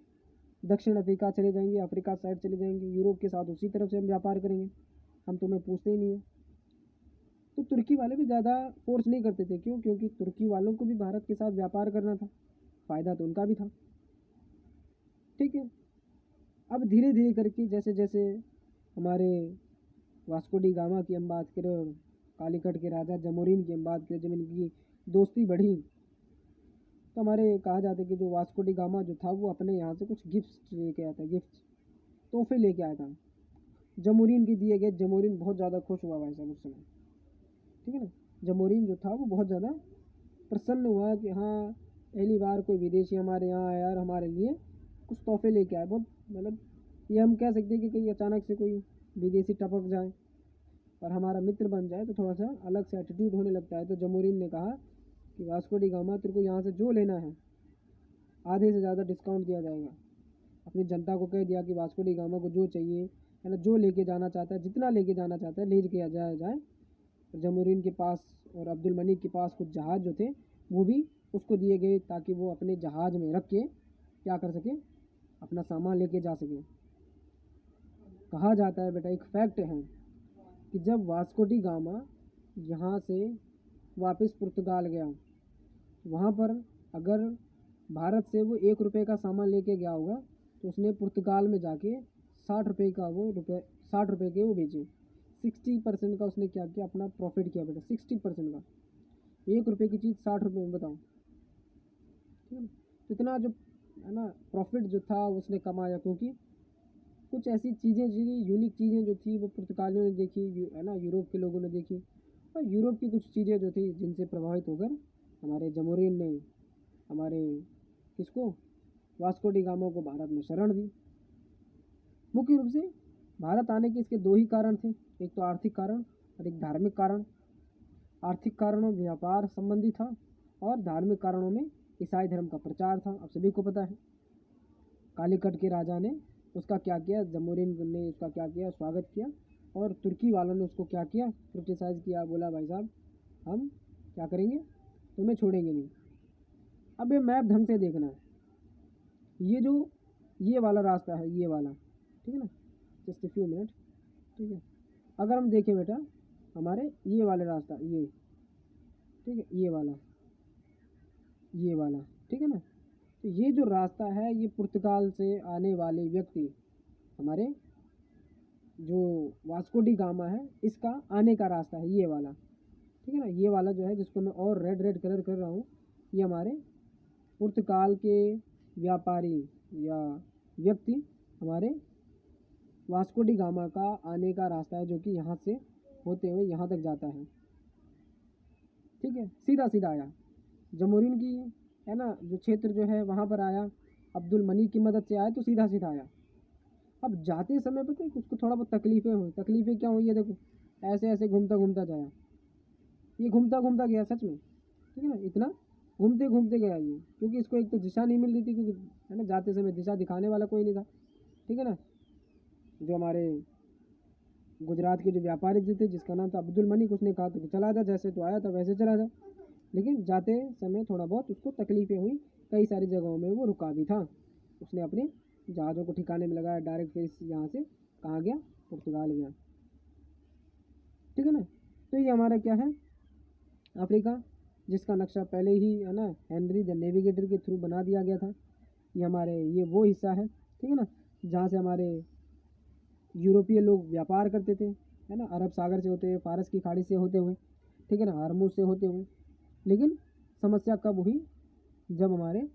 दक्षिण अफ्रीका चले जाएंगे, अफ्रीका साइड चले जाएंगे, यूरोप के साथ उसी तरफ से हम व्यापार करेंगे, हम तुम्हें पूछते ही नहीं है। तो तुर्की वाले भी ज़्यादा फोर्स नहीं करते थे, क्यों, क्योंकि तुर्की वालों को भी भारत के साथ व्यापार करना था, फ़ायदा तो उनका भी था, ठीक है। अब धीरे धीरे करके जैसे जैसे हमारे वास्को डी गामा की हम बात करें और कालीकट के राजा जमोरिन की हम बात करें, जब इनकी दोस्ती बढ़ी तो हमारे कहा जाता है कि जो वास्को डी गामा जो था वो अपने यहाँ से कुछ गिफ्ट लेके आया था, गिफ्ट तोहफे लेके आया था जमोरिन के दिए गए। जमोरिन बहुत ज़्यादा खुश हुआ भाई साहब उस समय, ठीक है ना। जमोरिन जो था वो बहुत ज़्यादा प्रसन्न हुआ कि हाँ पहली बार कोई विदेशी हमारे यहाँ आया और हमारे लिए कुछ तोहफे लेके आए। बहुत मतलब ये हम कह सकते हैं कि कहीं अचानक से कोई विदेशी टपक जाए और हमारा मित्र बन जाए तो थोड़ा सा अलग से एटीट्यूड होने लगता है। तो जमोरिन ने कहा कि वास्को डी गामा तेरे को यहाँ से जो लेना है आधे से ज़्यादा डिस्काउंट दिया जाएगा। अपनी जनता को कह दिया कि वास्को डी गामा को जो चाहिए है ना, जो लेके जाना चाहता है, जितना लेके जाना चाहता है ले के जाए। जमोरिन के पास और अब्दुल मलिक के पास कुछ जहाज़ जो थे वो भी उसको दिए गए ताकि वो अपने जहाज़ में रख के क्या कर सके, अपना सामान लेके जा सके। कहा जाता है बेटा, एक फैक्ट है कि जब वास्को डी गामा यहाँ से वापस पुर्तगाल गया, वहाँ पर अगर भारत से वो 1 रुपये का सामान लेके गया होगा तो उसने पुर्तगाल में जाके 60 रुपये के वो बेचे। 60% का उसने क्या किया, अपना प्रॉफिट किया बेटा, 60% का। 1 रुपये की चीज़ 60 रुपये में, बताओ, ठीक है ना। तो इतना जो है ना प्रॉफिट जो था उसने कमाया, क्योंकि कुछ ऐसी चीज़ें जो यूनिक चीज़ें जो थी वो पुर्तगालियों ने देखी, है ना, यूरोप के लोगों ने देखी, और यूरोप की कुछ चीज़ें जो थी जिनसे प्रभावित होकर हमारे जमोरिन ने हमारे किसको, वास्को डी गामा को भारत में शरण दी। मुख्य रूप से भारत आने के इसके 2 ही कारण थे, एक तो आर्थिक कारण और एक धार्मिक कारण। आर्थिक कारणों में व्यापार संबंधी था और धार्मिक कारणों में ईसाई धर्म का प्रचार था। अब सभी को पता है कालीकट के राजा ने उसका क्या किया, जमोरिन ने उसका क्या किया, स्वागत किया, और तुर्की वालों ने उसको क्या किया, क्रिटिसाइज़ किया, बोला भाई साहब हम क्या करेंगे, तुम्हें छोड़ेंगे नहीं। अब ये मैप ढंग से देखना है, ये जो ये वाला रास्ता है, ये वाला, ठीक है ना, जस्ट फ्यू मिनट, ठीक है। अगर हम देखें बेटा हमारे ये वाले रास्ता, ये ठीक है, ये वाला, ठीक है ना, तो ये जो रास्ता है ये पुर्तगाल से आने वाले व्यक्ति, हमारे जो वास्को डी गामा है इसका आने का रास्ता है ये वाला, ठीक है ना। ये वाला जो है जिसको मैं और रेड कलर कर रहा हूँ, ये हमारे पुर्तगाल के व्यापारी या व्यक्ति हमारे वास्को डी गामा का आने का रास्ता है, जो कि यहाँ से होते हुए यहाँ तक जाता है, ठीक है। सीधा सीधा आया जमोरिन की, है ना, जो क्षेत्र जो है वहाँ पर आया, अब्दुल मलिक की मदद से आया तो सीधा सीधा आया। अब जाते समय पता है उसको थोड़ा बहुत तकलीफ़ें हुई। तकलीफ़ें क्या हुई है, देखो ऐसे ऐसे घूमता घूमता जाया, ये घूमता घूमता गया सच में, ठीक है ना, इतना घूमते घूमते गया ये, क्योंकि इसको एक तो दिशा नहीं मिल रही थी, क्योंकि है ना जाते समय दिशा दिखाने वाला कोई नहीं था, ठीक है ना। जो हमारे गुजरात के जो व्यापारी जी थे जिसका नाम था अब्दुल मलिक, उसने कहा था कि चला जा, जैसे तो आया था वैसे चला जा, लेकिन जाते समय थोड़ा बहुत उसको तकलीफ़ें हुई, कई सारी जगहों में वो रुका भी था। उसने अपने जहाज़ों को ठिकाने में लगाया, डायरेक्ट फिर यहाँ से कहाँ गया, पुर्तगाल गया, ठीक है ना। तो ये हमारा क्या है, अफ्रीका, जिसका नक्शा पहले ही है ना हेनरी द नेविगेटर के थ्रू बना दिया गया था। ये हमारे ये वो हिस्सा है, ठीक है ना, जहाँ से हमारे यूरोपीय लोग व्यापार करते थे, है ना, अरब सागर से होते हुए, फारस की खाड़ी से होते हुए, ठीक है ना, हरमुज से होते हुए। लेकिन समस्या कब हुई, जब हमारे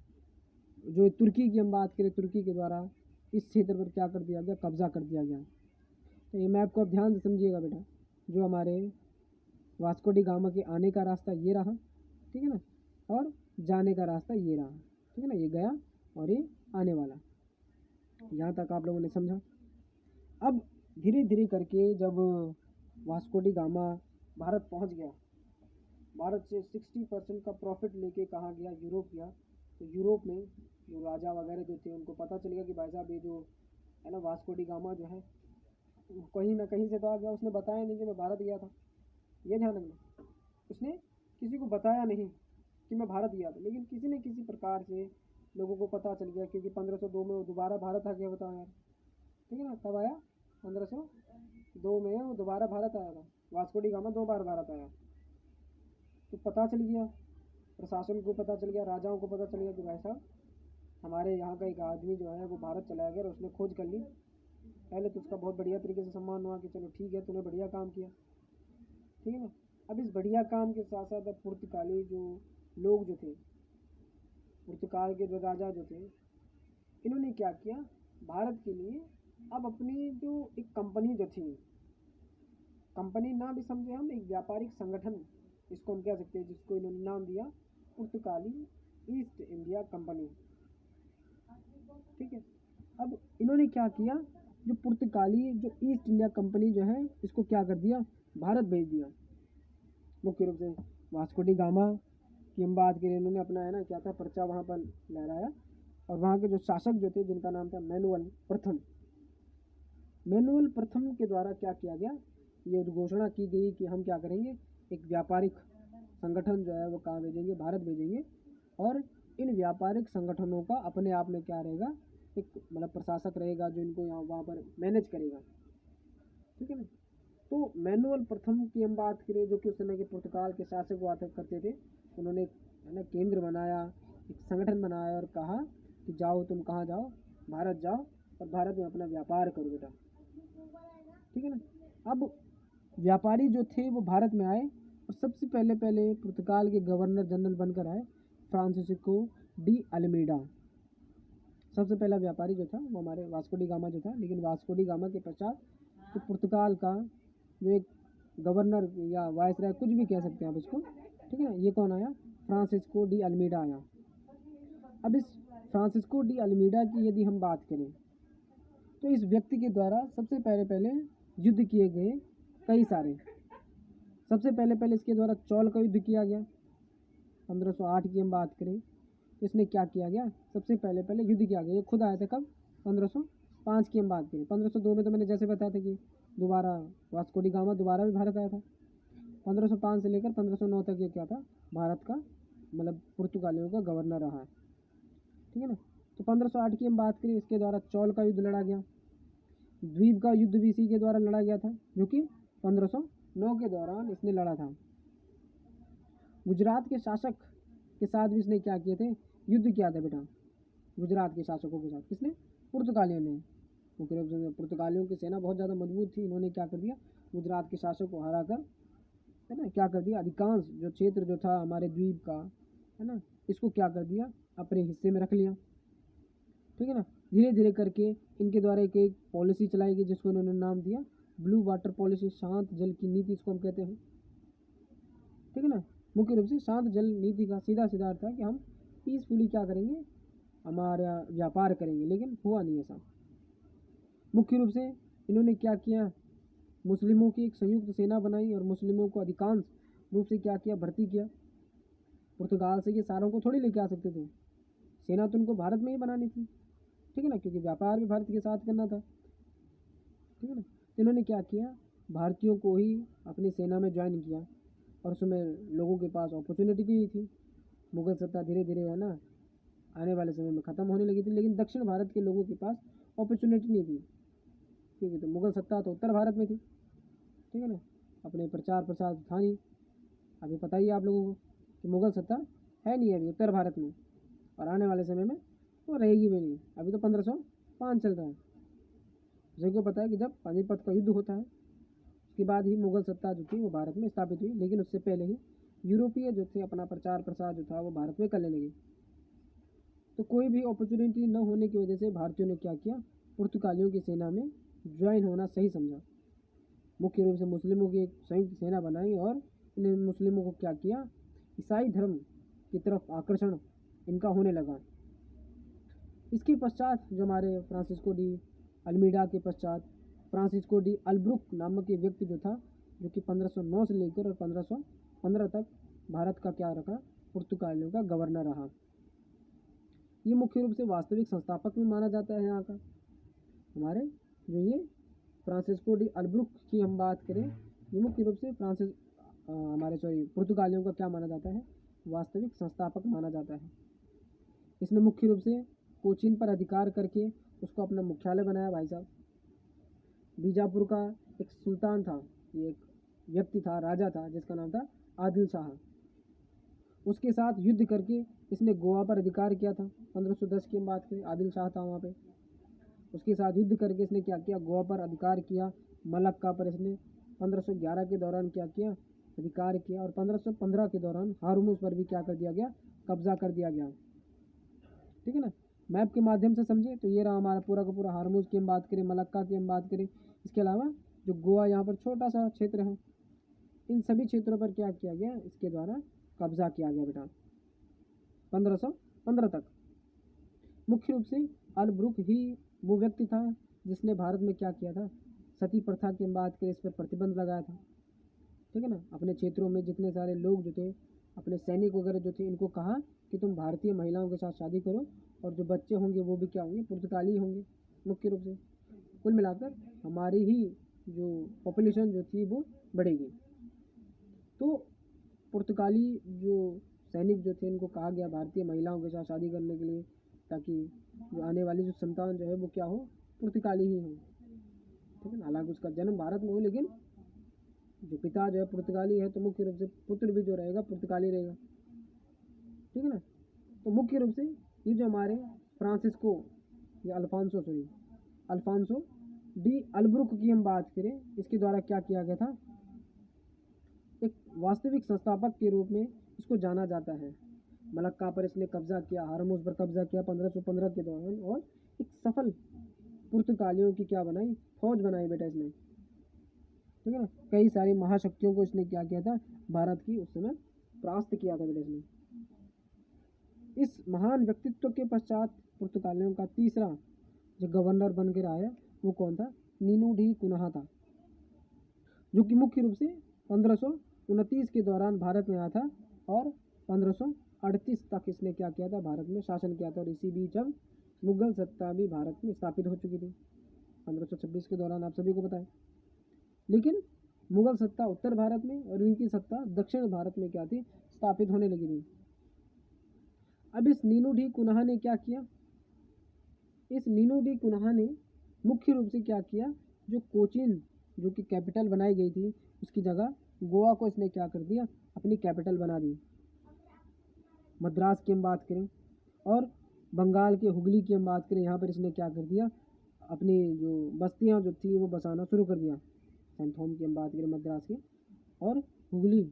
जो तुर्की की हम बात करें, तुर्की के द्वारा इस क्षेत्र पर क्या कर दिया गया, कब्जा कर दिया गया। तो ये मैप को आप ध्यान से समझिएगा बेटा, जो हमारे वास्को डी गामा के आने का रास्ता ये रहा, ठीक है ना, और जाने का रास्ता ये रहा, ठीक है ना, ये गया और ये आने वाला। यहाँ तक आप लोगों ने समझा। अब धीरे धीरे करके जब वास्को डी गामा भारत पहुँच गया, भारत से 60% का प्रॉफिट लेके कहाँ गया, यूरोप गया। तो यूरोप में जो राजा वगैरह जो थे उनको पता चल गया कि भाई साहब ये जो है ना वास्को डी गामा जो है कहीं ना कहीं से तो आ गया, उसने बताया नहीं कि मैं भारत गया था, ये ध्यान रखना, उसने किसी को बताया नहीं कि मैं भारत गया था, लेकिन किसी न किसी प्रकार से लोगों को पता चल गया, क्योंकि 1502 में वो दोबारा भारत आ गया, बताओ यार, ठीक है ना, कब आया, 1502 में वो दोबारा भारत आया था, वास्को डी गामा 2 बार भारत आया। तो पता चल गया, प्रशासन को पता चल गया, राजाओं को पता चल गया कि भाई साहब हमारे यहाँ का एक आदमी जो है वो भारत चला गया, और उसने खोज कर ली। पहले तो उसका बहुत बढ़िया तरीके से सम्मान हुआ कि चलो ठीक है तूने बढ़िया काम किया, ठीक है ना। अब इस बढ़िया काम के साथ साथ अब पुर्तगाली जो लोग जो थे, पुर्तगाल के जो राजा जो थे, इन्होंने क्या किया, भारत के लिए अब अपनी जो एक कंपनी जो थी, कंपनी ना भी समझे हम, एक व्यापारिक संगठन इसको हम कह सकते हैं, जिसको इन्होंने नाम दिया पुर्तगाली ईस्ट इंडिया कंपनी। ठीक है। अब इन्होंने क्या किया, जो पुर्तगाली जो ईस्ट इंडिया कंपनी जो है, इसको क्या कर दिया, भारत भेज दिया। मुख्य रूप से वास्को डी गामा की हम बात करें, इन्होंने अपना है ना क्या था, पर्चा वहाँ पर लहराया, और वहाँ के जो शासक जो थे, जिनका नाम था मैनुअल प्रथम, मैनुअल प्रथम के द्वारा क्या किया गया, ये घोषणा की गई कि हम क्या करेंगे, एक व्यापारिक संगठन जो है वो कहाँ भेजेंगे, भारत भेजेंगे, और इन व्यापारिक संगठनों का अपने आप में क्या रहेगा, एक मतलब प्रशासक रहेगा जो इनको यहाँ वहाँ पर मैनेज करेगा। ठीक है ना। तो मैनुअल प्रथम की हम बात करें, जो कि उस समय के पुर्तगाल के शासक हुआ करते थे, उन्होंने है ना केंद्र बनाया, एक संगठन बनाया और कहा कि जाओ, तुम कहाँ जाओ, भारत जाओ, और भारत में अपना व्यापार करो बेटा। ठीक है ना। अब व्यापारी जो थे वो भारत में आए, और सबसे पहले पुर्तगाल के गवर्नर जनरल बनकर आए फ्रांसिस्को डी अल्मीडा। सबसे पहला व्यापारी जो था वो हमारे वास्को डी गामा जो था, लेकिन वास्को डी गामा के पश्चात तो पुर्तगाल का जो एक गवर्नर या वायसराय, कुछ भी कह सकते हैं आप इसको, ठीक है ना, ये कौन आया, फ्रांसिस्को डी अल्मीडा आया। अब इस फ्रांसिस्को डी अल्मीडा की यदि हम बात करें, तो इस व्यक्ति के द्वारा सबसे पहले युद्ध किए गए कई सारे। सबसे पहले इसके द्वारा चौल का युद्ध किया गया, 1508 की हम बात करें तो इसने क्या किया गया, सबसे पहले युद्ध किया गया। ये खुद आया था कब, 1505 की हम बात करें। 1502 में तो मैंने जैसे बताया था कि दोबारा वास्को डी गामा दोबारा भी भारत आया था। 1505 से लेकर 1509 तक ये क्या था, भारत का मतलब पुर्तगालियों का गवर्नर रहा है। ठीक है ना। तो 1508 की हम बात करें, इसके द्वारा चौल का युद्ध लड़ा गया। द्वीप का युद्ध भी इसी के द्वारा लड़ा गया था, जो कि 1509 के दौरान इसने लड़ा था। गुजरात के शासक के साथ भी इसने क्या किए थे, युद्ध किया था बेटा। गुजरात के शासकों के साथ किसने, पुर्तगालियों ने। मुख्य रूप से पुर्तगालियों की सेना बहुत ज़्यादा मजबूत थी, इन्होंने क्या कर दिया, गुजरात के शासक को हरा कर, है ना, क्या कर दिया, अधिकांश जो क्षेत्र जो था हमारे द्वीप का, है ना, इसको क्या कर दिया, अपने हिस्से में रख लिया। ठीक है ना। धीरे धीरे करके इनके द्वारा एक पॉलिसी चलाई गई, जिसको इन्होंने नाम दिया ब्लू वाटर पॉलिसी, शांत जल की नीति इसको हम कहते हैं। ठीक है ना। मुख्य रूप से शांत जल नीति का सीधा अर्थ है कि हम पीसफुली क्या करेंगे, हमारा व्यापार करेंगे, लेकिन हुआ नहीं ऐसा। मुख्य रूप से इन्होंने क्या किया, मुस्लिमों की एक संयुक्त सेना बनाई और मुस्लिमों को अधिकांश रूप से क्या किया, भर्ती किया। पुर्तगाल से ये सारों को थोड़ी लेके आ सकते थे, सेना तो उनको भारत में ही बनानी थी। ठीक है ना, क्योंकि व्यापार भी भारत के साथ करना था। ठीक है ना। तो इन्होंने क्या किया, भारतीयों को ही अपनी सेना में ज्वाइन किया, और उसमें लोगों के पास अपॉर्चुनिटी भी थी। मुगल सत्ता धीरे धीरे है ना आने वाले समय में ख़त्म होने लगी थी, लेकिन दक्षिण भारत के लोगों के पास अपॉर्चुनिटी नहीं थी। ठीक है। तो मुगल सत्ता तो उत्तर भारत में थी। ठीक है ना। अपने प्रचार प्रसार था नहीं। अभी पता ही है आप लोगों को कि मुगल सत्ता है नहीं अभी उत्तर भारत में, और आने वाले समय में वो रहेगी भी नहीं। अभी तो 1505 चल रहा है। जैसे को पता है कि जब पानीपत का युद्ध होता है, उसके बाद ही मुगल सत्ता जो थी वो भारत में स्थापित हुई, लेकिन उससे पहले ही यूरोपीय जो थे अपना प्रचार प्रसार जो था वो भारत में करने लगे। तो कोई भी अपॉर्चुनिटी न होने की वजह से भारतीयों ने क्या किया, पुर्तगालियों की सेना में ज्वाइन होना सही समझा। मुख्य रूप से मुस्लिमों की एक संयुक्त सेना बनाई, और इन मुस्लिमों को क्या किया, ईसाई धर्म की तरफ आकर्षण इनका होने लगा। इसके पश्चात जो हमारे फ्रांसिस्को डी अल्मीडा के पश्चात फ्रांसिस्को डी अल्ब्रुक नामक एक व्यक्ति जो था, जो कि 1509 से लेकर और 1515 तक भारत का क्या रखा, पुर्तगालियों का गवर्नर रहा। ये मुख्य रूप से वास्तविक संस्थापक भी माना जाता है यहाँ का। हमारे जो ये फ्रांसिस्को डी अल्ब्रुक की हम बात करें, ये मुख्य रूप से पुर्तगालियों का क्या माना जाता है, वास्तविक संस्थापक माना जाता है। इसने मुख्य रूप से कोचीन पर अधिकार करके उसको अपना मुख्यालय बनाया भाई साहब। बीजापुर का एक सुल्तान था, ये एक व्यक्ति था, राजा था, जिसका नाम था आदिल शाह। उसके साथ युद्ध करके इसने गोवा पर अधिकार किया था। 1510 की हम बात करें, आदिल शाह था वहाँ पे। उसके साथ युद्ध करके इसने क्या किया, गोवा पर अधिकार किया। मलक्का पर इसने 1511 के दौरान क्या किया, अधिकार किया और 1515 के दौरान हारमूज पर भी क्या कर दिया गया, कब्जा कर दिया गया। ठीक है ना, मैप के माध्यम से समझे तो ये रहा हमारा पूरा का पूरा। हारमूज की हम बात करें, मलक्का की हम बात करें, इसके अलावा जो गोवा यहाँ पर छोटा सा क्षेत्र है, इन सभी क्षेत्रों पर क्या किया गया, इसके द्वारा कब्जा किया गया बेटा 1515 तक। मुख्य रूप से अलब्रुक ही वो व्यक्ति था जिसने भारत में क्या किया था, सती प्रथा की हम बात करें, इस पर प्रतिबंध लगाया था। ठीक है ना, अपने क्षेत्रों में जितने सारे लोग जो थे, अपने सैनिक वगैरह जो थे, इनको कहा कि तुम भारतीय महिलाओं के साथ शादी करो और जो बच्चे होंगे वो भी क्या होंगे, पुर्तगाली होंगे मुख्य रूप से। कुल मिलाकर हमारी ही जो पॉपुलेशन जो थी वो बढ़ेगी। तो पुर्तगाली जो सैनिक जो थे, इनको कहा गया भारतीय महिलाओं के साथ शादी करने के लिए, ताकि जो आने वाली जो संतान जो है वो क्या हो, पुर्तगाली ही हो। ठीक है ना, हालांकि उसका जन्म भारत में हो, लेकिन जो पिता जो है पुर्तगाली है, तो मुख्य रूप से पुत्र भी जो रहेगा पुर्तगाली रहेगा। ठीक है ना, तो मुख्य रूप से ये जो हमारे फ्रांसिस्को या अल्फांसो डी अलब्रुक की हम बात करें, इसके द्वारा क्या किया गया था, एक वास्तविक संस्थापक के रूप में इसको जाना जाता है। मलक्का पर इसने कब्जा किया, हारमूज पर कब्जा किया 1515 के दौरान, और एक सफल पुर्तगालियों की क्या बनाई, फौज बनाई बेटा इसने। ठीक है ना, कई सारी महाशक्तियों को इसने क्या किया था, भारत की उस समय परास्त किया था बेटा इसने। इस महान व्यक्तित्व के पश्चात पुर्तगालियों का तीसरा जो गवर्नर बन के आया वो कौन था, नीनू डी कुनहा था, जो कि मुख्य रूप से 1529 के दौरान भारत में आया था और 1538 तक इसने क्या किया था, भारत में शासन किया था। और इसी बीच अब मुगल सत्ता भी भारत में स्थापित हो चुकी थी 1526 के दौरान, आप सभी को पता है। लेकिन मुगल सत्ता उत्तर भारत में और इनकी सत्ता दक्षिण भारत में क्या थी, स्थापित होने लगी थी। अब इस नीनू डी कुनहा ने क्या किया, इस नीनू डी कुनहा ने मुख्य रूप से क्या किया, जो कोचीन जो कि कैपिटल बनाई गई थी, उसकी जगह गोवा को इसने क्या कर दिया, अपनी कैपिटल बना दी। मद्रास की हम बात करें और बंगाल के हुगली की हम बात करें, यहाँ पर इसने क्या कर दिया, अपनी जो बस्तियाँ जो थी वो बसाना शुरू कर दिया। सेंट होम की हम बात करें मद्रास की, और हुगली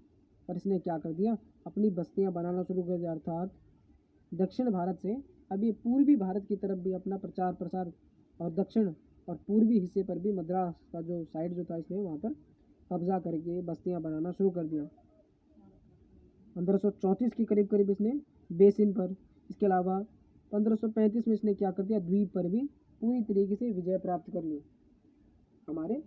पर इसने क्या कर दिया, अपनी बस्तियाँ बनाना शुरू कर दिया। अर्थात दक्षिण भारत से अब ये पूर्वी भारत की तरफ भी अपना प्रचार प्रसार, और दक्षिण और पूर्वी हिस्से पर भी मद्रास का जो साइड जो था, इसने वहाँ पर कब्जा करके बस्तियाँ बनाना शुरू कर दिया। 1534 के करीब करीब इसने बेसिन पर, इसके अलावा 1535 में इसने क्या कर दिया, द्वीप पर भी पूरी तरीके से विजय प्राप्त कर ली हमारे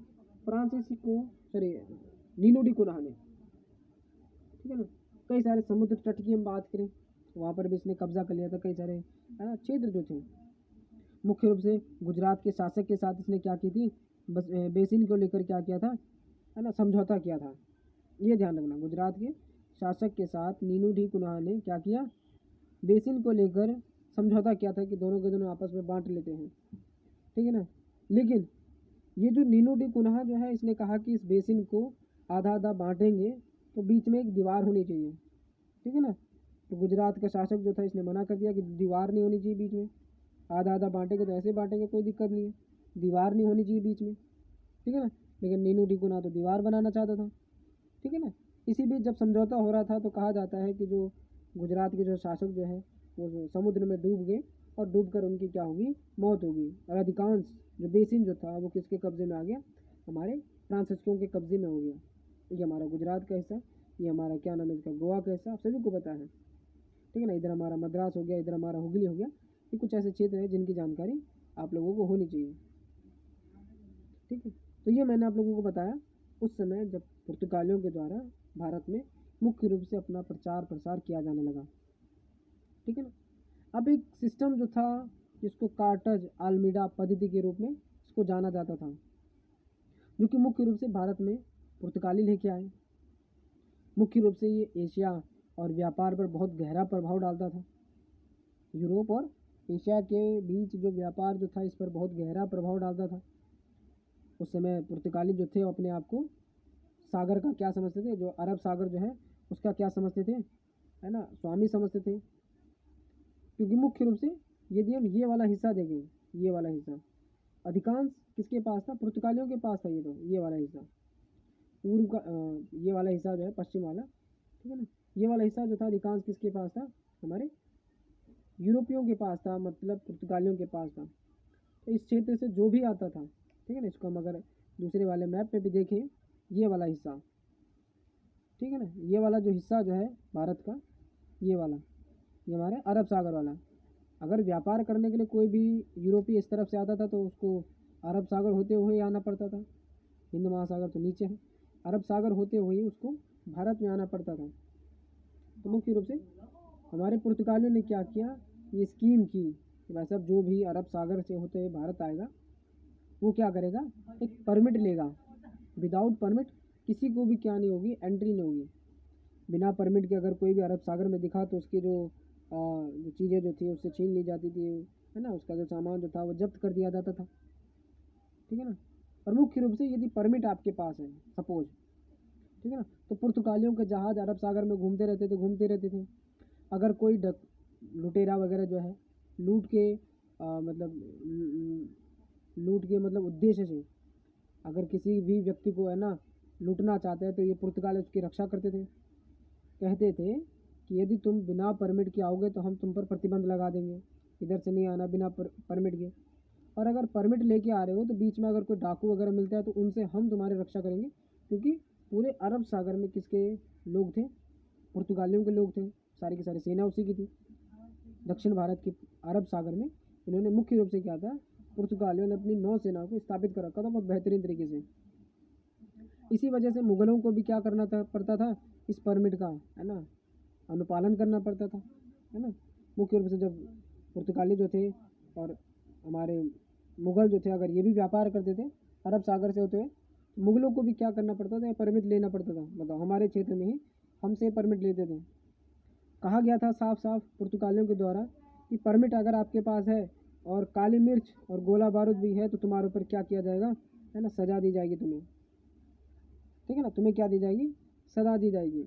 नीनू डी कुनहा ने। ठीक है ना, कई सारे समुद्र तट की हम बात करें, वहाँ पर भी इसने कब्जा कर लिया था। कई सारे है ना क्षेत्र जो थे, मुख्य रूप से गुजरात के शासक के साथ इसने क्या की थी, बस बेसिन को लेकर क्या किया था, है ना, समझौता किया था। ये ध्यान रखना, गुजरात के शासक के साथ नीनू डी कुनहा ने क्या किया, बेसिन को लेकर समझौता किया था कि दोनों के दोनों आपस में बांट लेते हैं। ठीक है ना, लेकिन ये जो नीनू डी कुनहा जो है, इसने कहा कि इस बेसिन को आधा आधा बांटेंगे तो बीच में एक दीवार होनी चाहिए। ठीक है ना, तो गुजरात का शासक जो था, इसने मना कर दिया कि दीवार नहीं होनी चाहिए बीच में, आधा आधा बांटेंगे तो ऐसे बांटेंगे, कोई दिक्कत नहीं है, दीवार नहीं होनी चाहिए बीच में। ठीक है ना, लेकिन नीनू डी कुनहा तो दीवार बनाना चाहता था। ठीक है ना, इसी बीच जब समझौता हो रहा था तो कहा जाता है कि जो गुजरात के जो शासक जो है वो समुद्र में डूब गए, और डूबकर उनकी क्या होगी, मौत होगी। और अधिकांश जो बेसिन जो था वो किसके कब्जे में आ गया, हमारे फ्रांसिस्को के कब्जे में हो गया। ये हमारा गुजरात का हिस्सा, ये हमारा क्या नाम है इसका, गोवा का हिस्सा, आप सभी को पता है। ठीक है ना, इधर हमारा मद्रास हो गया, इधर हमारा हुगली हो गया। ये कुछ ऐसे क्षेत्र हैं जिनकी जानकारी आप लोगों को होनी चाहिए। ठीक है, तो ये मैंने आप लोगों को बताया उस समय जब पुर्तगालियों के द्वारा भारत में मुख्य रूप से अपना प्रचार प्रसार किया जाने लगा। ठीक है ना, अब एक सिस्टम जो था जिसको कार्टज आल्मीडा पद्धति के रूप में इसको जाना जाता था, जो कि मुख्य रूप से भारत में पुर्तगाली लेके आए। मुख्य रूप से ये एशिया और व्यापार पर बहुत गहरा प्रभाव डालता था। यूरोप और एशिया के बीच जो व्यापार जो था, इस पर बहुत गहरा प्रभाव डालता था। उस समय पुर्तगाली जो थे अपने आप को सागर का क्या समझते थे, जो अरब सागर जो है उसका क्या समझते थे, है ना, स्वामी समझते थे। क्योंकि मुख्य रूप से यदि हम ये वाला हिस्सा देखें, ये वाला हिस्सा अधिकांश किसके पास था, पुर्तगालियों के पास था। ये वाला हिस्सा, पूर्व का ये वाला हिस्सा जो है पश्चिम वाला, ठीक है ना, ये वाला हिस्सा जो था अधिकांश किसके पास था, हमारे यूरोपियों के पास था, मतलब पुर्तगालियों के पास था। तो इस क्षेत्र से जो भी आता था, ठीक है ना, इसको हम अगर दूसरे वाले मैप पे भी देखें, ये वाला हिस्सा, ठीक है ना, ये वाला जो हिस्सा जो है भारत का, ये वाला, ये हमारे अरब सागर वाला। अगर व्यापार करने के लिए कोई भी यूरोपीय इस तरफ से आता था तो उसको अरब सागर होते हुए आना पड़ता था। हिंद महासागर तो नीचे है, अरब सागर होते हुए उसको भारत में आना पड़ता था। तो मुख्य रूप से हमारे पुर्तगालियों ने क्या किया, ये स्कीम की कि भाई साहब जो भी अरब सागर से होते हुए भारत आएगा वो क्या करेगा, एक परमिट लेगा। विदाउट परमिट किसी को भी क्या नहीं होगी, एंट्री नहीं होगी। बिना परमिट के अगर कोई भी अरब सागर में दिखा तो उसकी जो चीज़ें जो थी उससे छीन ली जाती थी, है ना, उसका जो सामान जो था वो जब्त कर दिया जाता था, ठीक है ना। और मुख्य रूप से यदि परमिट आपके पास है सपोज, ठीक है ना, तो पुर्तगालियों के जहाज़ अरब सागर में घूमते रहते थे। अगर कोई लुटेरा वगैरह जो है लूट के मतलब उद्देश्य से अगर किसी भी व्यक्ति को, है ना, लूटना चाहते हैं तो ये पुर्तगाल उसकी रक्षा करते थे। कहते थे कि यदि तुम बिना परमिट के आओगे तो हम तुम पर प्रतिबंध लगा देंगे, इधर से नहीं आना बिना परमिट के। और अगर परमिट लेके आ रहे हो तो बीच में अगर कोई डाकू वगैरह मिलता है तो उनसे हम तुम्हारी रक्षा करेंगे, क्योंकि पूरे अरब सागर में किसके लोग थे, पुर्तगालियों के लोग थे, सारी की सारी सेना उसी की थी। दक्षिण भारत के अरब सागर में इन्होंने मुख्य रूप से क्या था, पुर्तगालियों ने अपनी नौसेना को स्थापित कर रखा था बहुत बेहतरीन तरीके से। इसी वजह से मुगलों को भी क्या करना था पड़ता था, इस परमिट का, है ना, अनुपालन करना पड़ता था, है ना। मुख्य रूप से जब पुर्तगाली जो थे और हमारे मुग़ल जो थे अगर ये भी व्यापार करते थे अरब सागर से होते हुए, मुग़लों को भी क्या करना पड़ता था, परमिट लेना पड़ता था। बताओ, हमारे क्षेत्र में ही हमसे परमिट लेते थे। कहा गया था साफ साफ पुर्तगालियों के द्वारा कि परमिट अगर आपके पास है और काली मिर्च और गोला बारूद भी है तो तुम्हारे ऊपर क्या किया जाएगा, है ना, सज़ा दी जाएगी तुम्हें, ठीक है ना, तुम्हें क्या दी जाएगी, सज़ा दी जाएगी।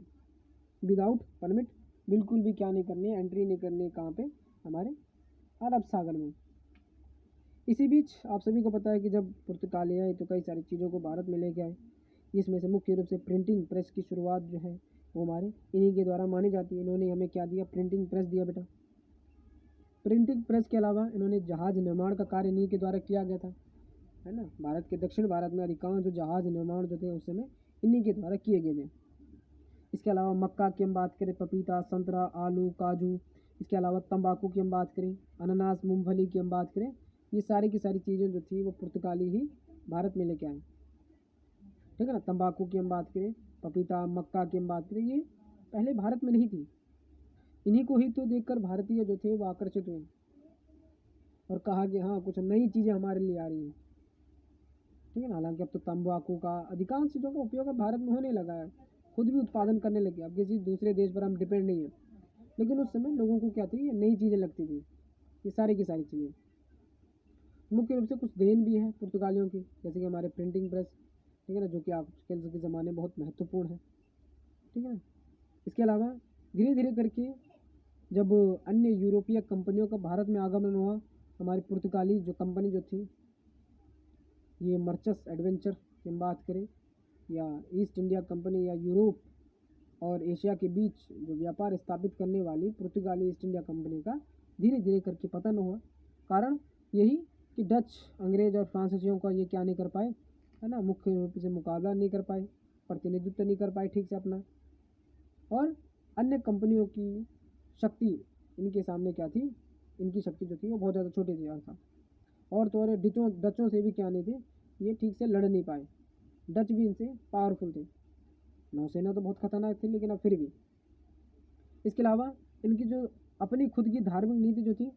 विदाउट परमिट बिल्कुल भी क्या नहीं करनी है, एंट्री नहीं करनी है, कहाँ पे, हमारे अरब सागर में। इसी बीच आप सभी को पता है कि जब पुर्तगाली आए तो कई सारी चीज़ों को भारत में लेके आए, जिसमें से मुख्य रूप से प्रिंटिंग प्रेस की शुरुआत जो है वो हमारे इन्हीं के द्वारा मानी जाती है। इन्होंने हमें क्या दिया, प्रिंटिंग प्रेस दिया बेटा। प्रिंटिंग प्रेस के अलावा इन्होंने जहाज़ निर्माण का कार्य इन्हीं के द्वारा किया गया था, है ना। भारत के दक्षिण भारत में अधिकांश जो जहाज़ निर्माण जो थे उस समय इन्हीं के द्वारा किए गए थे। इसके अलावा मक्का की हम बात करें, पपीता, संतरा, आलू, काजू, इसके अलावा तंबाकू की हम बात करें, अनानास, मूंगफली की हम बात करें, ये सारी की सारी चीज़ें जो थी वो पुर्तगाली ही भारत में लेके आए, ठीक है ना। तंबाकू की हम बात करें, पपीता, मक्का की हम बात करें, ये पहले भारत में नहीं थी। इन्हीं को ही तो देखकर भारतीय जो थे वो आकर्षित हुए और कहा कि हाँ कुछ नई चीज़ें हमारे लिए आ रही हैं, ठीक है ना। हालांकि अब तो तंबाकू का अधिकांश चीज़ों का उपयोग अब भारत में होने लगा है, खुद भी उत्पादन करने लगे, अब किसी दूसरे देश पर हम डिपेंड नहीं है। लेकिन उस समय लोगों को क्या थी, ये नई चीज़ें लगती थी, ये सारी की सारी चीज़ें। मुख्य रूप से कुछ देन भी है पुर्तगालियों की, जैसे कि हमारे प्रिंटिंग प्रेस, ठीक है ना, जो कि आजकल के ज़माने में बहुत महत्वपूर्ण है, ठीक है ना। इसके अलावा धीरे धीरे करके जब अन्य यूरोपीय कंपनियों का भारत में आगमन हुआ, हमारी पुर्तगाली जो कंपनी जो थी, ये मर्चेंट्स एडवेंचर की हम बात करें या ईस्ट इंडिया कंपनी या यूरोप और एशिया के बीच जो व्यापार स्थापित करने वाली पुर्तगाली ईस्ट इंडिया कंपनी का धीरे धीरे करके पतन हुआ। कारण यही कि डच, अंग्रेज और फ्रांसीसियों का ये क्या नहीं कर पाए, है ना, मुख्य रूप से मुकाबला नहीं कर पाए, प्रतिनिधित्व नहीं कर पाए ठीक से अपना, और अन्य कंपनियों की शक्ति इनके सामने क्या थी, इनकी शक्ति जो थी वो बहुत ज़्यादा छोटी थी था। और तो और डचों से भी क्या नहीं थे, ये ठीक से लड़ नहीं पाए, डच भी इनसे पावरफुल थे, नौसेना तो बहुत खतरनाक थी लेकिन अब फिर भी। इसके अलावा इनकी जो अपनी खुद की धार्मिक नीति जो थी,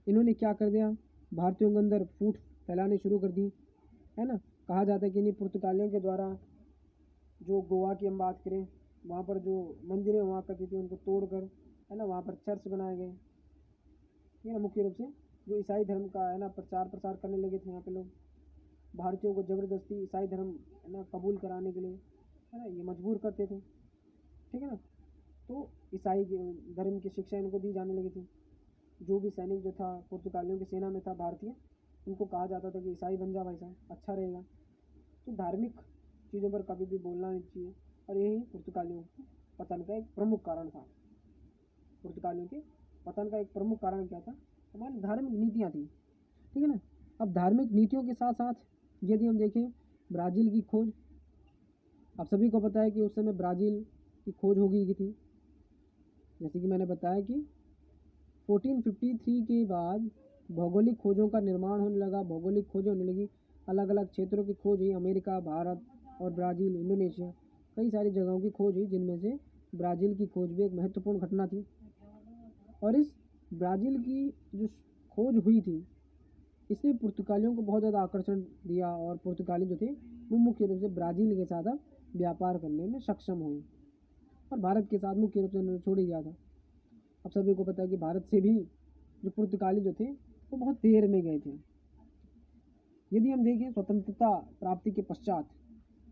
इन्होंने क्या कर दिया, भारतीयों के अंदर फूट फैलानी शुरू कर दी, है ना। कहा जाता है कि इन्हीं पुर्तगालियों के द्वारा जो गोवा की हम बात करें, वहाँ पर जो मंदिरें हुआ करती थी उनको तोड़कर, है ना, वहाँ पर चर्च बनाए गए, ठीक है ना। मुख्य रूप से जो ईसाई धर्म का, है ना, प्रचार प्रसार करने लगे थे यहाँ पे लोग, भारतीयों को ज़बरदस्ती ईसाई धर्म, है ना, कबूल कराने के लिए, है ना, ये मजबूर करते थे, ठीक है ना। तो ईसाई धर्म की शिक्षा इनको दी जाने लगी थी। जो भी सैनिक जो था पुर्तगालियों की सेना में था भारतीय, उनको कहा जाता था कि ईसाई बन जा भाई साहब, अच्छा रहेगा। तो धार्मिक चीज़ों पर कभी भी बोलना नहीं चाहिए। और यही पुर्तगालियों के पतन का एक प्रमुख कारण था। पुर्तगालियों के पतन का एक प्रमुख कारण क्या था? हमारी धार्मिक नीतियाँ थी, ठीक है ना। अब धार्मिक नीतियों के साथ साथ यदि हम देखें ब्राज़ील की खोज, आप सभी को पता है कि उस समय ब्राज़ील की खोज हो गई थी। जैसे कि मैंने बताया कि 1453 के बाद भौगोलिक खोजों का निर्माण होने लगा, भौगोलिक खोजें होने लगी, अलग अलग क्षेत्रों की खोज हुई, अमेरिका, भारत और ब्राज़ील, इंडोनेशिया, कई सारी जगहों की खोज हुई, जिनमें से ब्राज़ील की खोज भी एक महत्वपूर्ण घटना थी। और इस ब्राज़ील की जो खोज हुई थी, इसने पुर्तगालियों को बहुत ज़्यादा आकर्षण दिया और पुर्तगाली जो थे वो मुख्य रूप से ब्राज़ील के साथ अब व्यापार करने में सक्षम हुए और भारत के साथ मुख्य रूप से उन्होंने छोड़ ही दिया था। अब सभी को पता है कि भारत से भी जो पुर्तगाली जो थे वो बहुत देर में गए थे। यदि हम देखें स्वतंत्रता प्राप्ति के पश्चात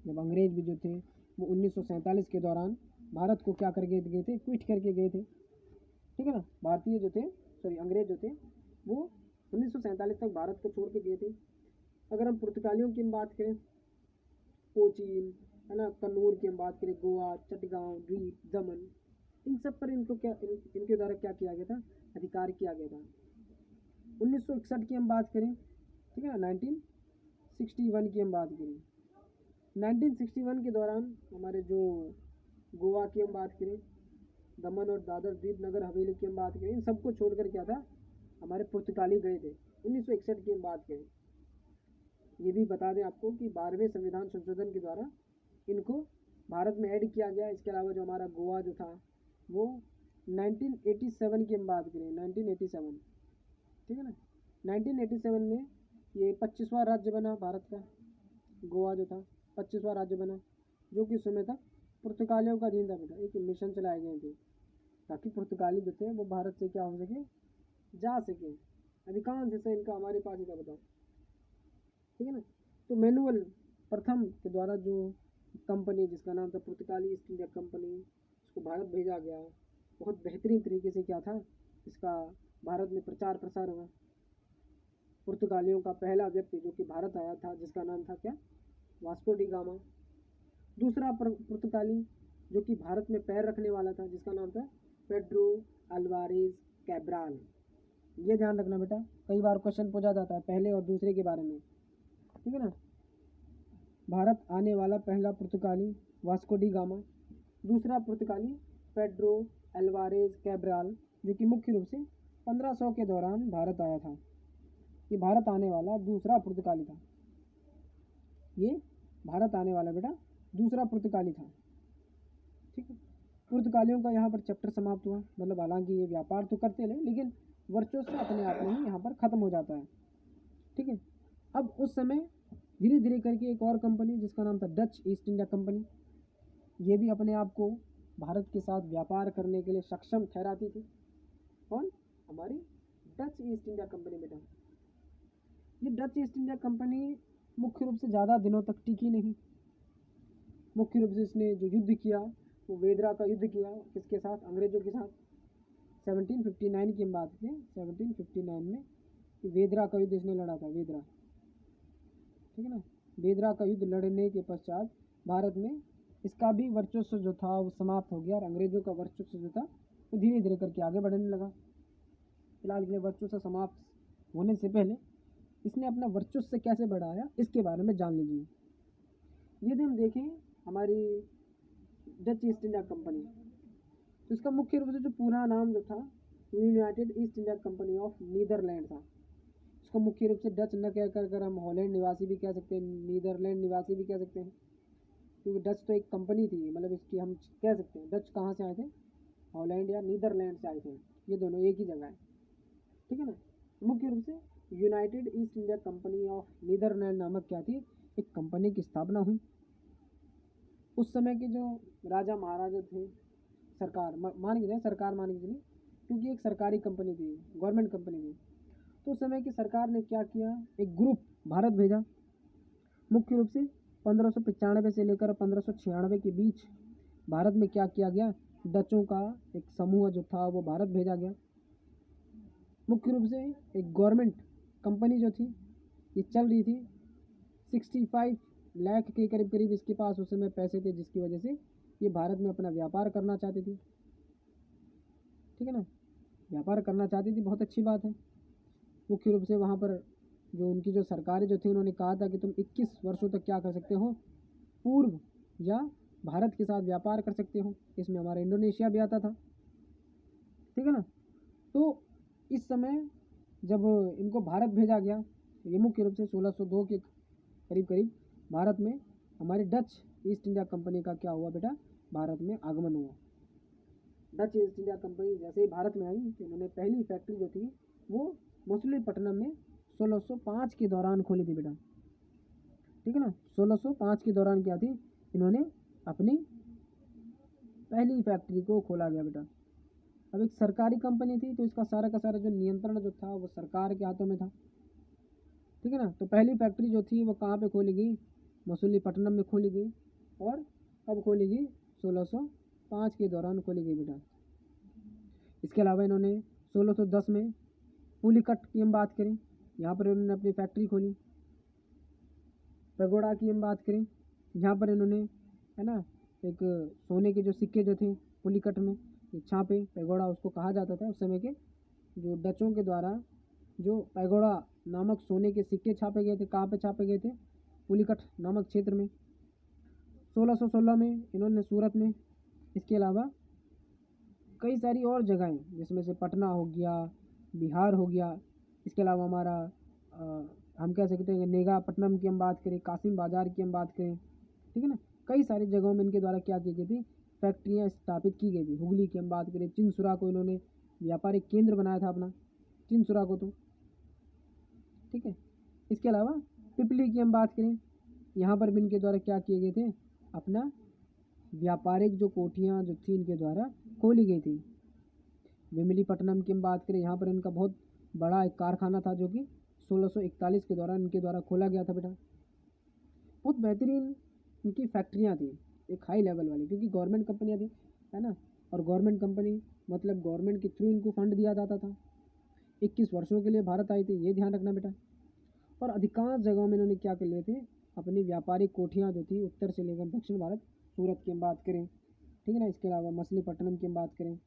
जब अंग्रेज भी जो थे वो 1947 के दौरान भारत को क्या करके गए थे, क्विट करके गए थे, ठीक है ना। भारतीय जो थे अंग्रेज जो थे वो 1947 तक भारत को छोड़ के गए थे। अगर हम पुर्तगालियों की बात करें, कोचीन है ना, कन्नूर की हम बात करें, गोवा, चटगांव द्वीप, दमन, इन सब पर इनके द्वारा क्या किया गया था, अधिकार किया गया था। 1961 की हम बात करें, ठीक है ना, 1961 की हम बात करें, 1961 के दौरान हमारे जो गोवा की हम बात करें, दमन और दादर द्वीप नगर हवेली की हम बात करें, इन सबको छोड़कर क्या था, हमारे पुर्तगाली गए थे। 1961 की हम बात करें, ये भी बता दें आपको कि 12वें संविधान संशोधन के द्वारा इनको भारत में ऐड किया गया। इसके अलावा जो हमारा गोवा जो था वो 1987 की हम बात करें, 1987, ठीक है ना, 1987 में ये 25वां राज्य बना भारत का। गोवा जो था 25वां राज्य बना, जो कि उस समय तक पुर्तगालियों का अधीन था। बेटा एक मिशन चलाए गए थे ताकि पुर्तगाली जो थे वो भारत से क्या हो सके, जा सके। अधिकांश हिस्सा इनका हमारे पास ही था, बताओ, ठीक है ना। तो मैनुअल प्रथम के द्वारा जो कंपनी जिसका नाम था पुर्तगाली ईस्ट इंडिया कंपनी, उसको भारत भेजा गया। बहुत बेहतरीन तरीके से क्या था, इसका भारत में प्रचार प्रसार हुआ। पुर्तगालियों का पहला व्यक्ति जो कि भारत आया था, जिसका नाम था क्या, वास्को डी गामा। दूसरा पुर्तगाली जो कि भारत में पैर रखने वाला था, जिसका नाम था पेड्रो अल्वारेज कैब्राल। ये ध्यान रखना बेटा, कई बार क्वेश्चन पूछा जाता है पहले और दूसरे के बारे में, ठीक है ना। भारत आने वाला पहला पुर्तगाली वास्को डी गामा, दूसरा पुर्तगाली पेड्रो अल्वारेज कैब्राल, जो कि मुख्य रूप से 1500 के दौरान भारत आया था। ये भारत आने वाला दूसरा पुर्तगाली था। ये भारत आने वाला बेटा दूसरा पुर्तगाली था, ठीक है। पुर्तगालियों का यहाँ पर चैप्टर समाप्त हुआ, मतलब हालांकि ये व्यापार तो करते रहे लेकिन वर्चस्व अपने आप में ही यहाँ पर ख़त्म हो जाता है, ठीक है। अब उस समय धीरे धीरे करके एक और कंपनी जिसका नाम था डच ईस्ट इंडिया कंपनी, ये भी अपने आप को भारत के साथ व्यापार करने के लिए सक्षम ठहराती थी। कौन, हमारी डच ईस्ट इंडिया कंपनी बेटा। ये डच ईस्ट इंडिया कंपनी मुख्य रूप से ज़्यादा दिनों तक टिकी नहीं। मुख्य रूप से इसने जो युद्ध किया वो वेदरा का युद्ध किया, किसके साथ, अंग्रेजों के साथ। 1759 की हम बात करें, 1759 में वेदरा का युद्ध इसने लड़ा था, वेदरा, ठीक है ना। वेदरा का युद्ध लड़ने के पश्चात भारत में इसका भी वर्चस्व जो था वो समाप्त हो गया और अंग्रेजों का वर्चस्व जो था वो धीरे धीरे करके आगे बढ़ने लगा। फिलहाल के लिए वर्चस्व समाप्त होने से पहले इसने अपना वर्चस्व कैसे बढ़ाया इसके बारे में जान लीजिए। यदि हम देखें हमारी डच ईस्ट इंडिया कंपनी, तो इसका मुख्य रूप से जो पूरा नाम जो था United East India Company of Netherland था। इसको मुख्य रूप से डच न कहकर अगर हम हॉलैंड निवासी भी कह सकते हैं, नीदरलैंड निवासी भी कह सकते हैं, क्योंकि डच तो एक कंपनी थी, मतलब इसकी हम कह सकते हैं डच कहाँ से आए थे, हॉलैंड या नीदरलैंड से आए थे, ये दोनों एक ही जगह है, ठीक है ना। मुख्य रूप से United East India Company of Netherland नामक क्या थी, एक कंपनी की स्थापना हुई। उस समय के जो राजा महाराजा थे, सरकार मान के चलिए, सरकार मान के चलिए, क्योंकि एक सरकारी कंपनी थी, गवर्नमेंट कंपनी थी। तो उस समय की सरकार ने क्या किया, एक ग्रुप भारत भेजा। मुख्य रूप से 1595 से लेकर 1596 के बीच भारत में क्या किया गया, डचों का एक समूह जो था वो भारत भेजा गया। मुख्य रूप से एक गवर्नमेंट कंपनी जो थी ये चल रही थी 65 लाख के करीब करीब इसके पास उस समय पैसे थे, जिसकी वजह से ये भारत में अपना व्यापार करना चाहती थी। ठीक है ना, व्यापार करना चाहती थी, बहुत अच्छी बात है। मुख्य रूप से वहाँ पर जो उनकी जो सरकारें जो थी, उन्होंने कहा था कि तुम 21 वर्षों तक क्या कर सकते हो, पूर्व या भारत के साथ व्यापार कर सकते हो। इसमें हमारा इंडोनेशिया भी आता था। ठीक है ना, तो इस समय जब इनको भारत भेजा गया, ये मुख्य रूप से 1602 के करीब करीब भारत में हमारी डच ईस्ट इंडिया कंपनी का क्या हुआ बेटा, भारत में आगमन हुआ। डच ईस्ट इंडिया कंपनी जैसे ही भारत में आई तो इन्होंने पहली फैक्ट्री जो थी वो मछलीपट्टनम में 1605 के दौरान खोली थी बेटा। ठीक है ना, 1605 के दौरान क्या थी, इन्होंने अपनी पहली फैक्ट्री को खोला गया बेटा। अब एक सरकारी कंपनी थी, तो इसका सारा का सारा जो नियंत्रण जो था वो सरकार के हाथों में था। ठीक है ना, तो पहली फैक्ट्री जो थी वो कहाँ पे खोली गई, मछलीपट्टनम में खोली गई। और कब खोली गई, 1605 के दौरान खोली गई बेटा। इसके अलावा इन्होंने 1610 में पुलिकट की हम बात करें, यहाँ पर इन्होंने अपनी फैक्ट्री खोली। पैगोडा की हम बात करें, यहाँ पर इन्होंने, है ना, एक सोने के जो सिक्के जो थे पुलिकट में छापे, पैगोडा उसको कहा जाता था उस समय के जो डचों के द्वारा जो पैगोडा नामक सोने के सिक्के छापे गए थे। कहाँ पे छापे गए थे, पुलिकट नामक क्षेत्र में। 1616 में इन्होंने सूरत में, इसके अलावा कई सारी और जगहें जिसमें से पटना हो गया, बिहार हो गया, इसके अलावा हमारा हम कह सकते हैं नेगापट्टनम की हम बात करें, कासिम बाजार की हम बात करें। ठीक है ना, कई सारी जगहों में इनके द्वारा क्या की गई थी, फैक्ट्रियाँ स्थापित की गई थी। हुगली की हम बात करें, चिनसुरा को इन्होंने व्यापारिक केंद्र बनाया था अपना, चिनसुरा को तो। ठीक है, इसके अलावा पिपली की हम बात करें, यहाँ पर भी इनके द्वारा क्या किए गए थे, अपना व्यापारिक जो कोठियाँ जो थी इनके द्वारा खोली गई थी। वेमिलीपट्टनम की हम बात करें, यहाँ पर इनका बहुत बड़ा एक कारखाना था जो कि 1641 के दौरान इनके द्वारा खोला गया था बेटा। बहुत बेहतरीन इनकी फैक्ट्रियाँ थी, एक हाई लेवल वाली, क्योंकि गवर्नमेंट कंपनियाँ थी, है ना, और गवर्नमेंट कंपनी मतलब गवर्नमेंट के थ्रू इनको फंड दिया जाता था। 21 वर्षों के लिए भारत आई थी, ये ध्यान रखना बेटा। और अधिकांश जगहों में इन्होंने क्या कर लिए थे, अपनी व्यापारिक कोठियाँ जो थी उत्तर से लेकर दक्षिण भारत, सूरत की हम बात करें, ठीक है ना, इसके अलावा मछलीपट्टनम की हम बात करें,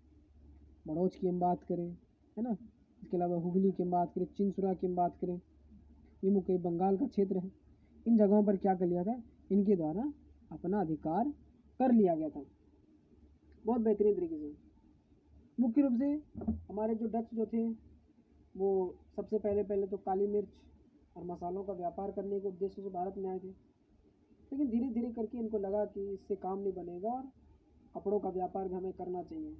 बड़ौच की हम बात करें, है ना, इसके अलावा हुगली की हम बात करें, चिनसुरा की हम बात करें, ये मुख्य बंगाल का क्षेत्र है। इन जगहों पर क्या कर लिया था, इनके द्वारा अपना अधिकार कर लिया गया था बहुत बेहतरीन तरीके से। मुख्य रूप से हमारे जो डच जो थे वो सबसे पहले तो काली मिर्च और मसालों का व्यापार करने के उद्देश्य से भारत में आए थे, लेकिन धीरे धीरे करके इनको लगा कि इससे काम नहीं बनेगा और कपड़ों का व्यापार भी हमें करना चाहिए।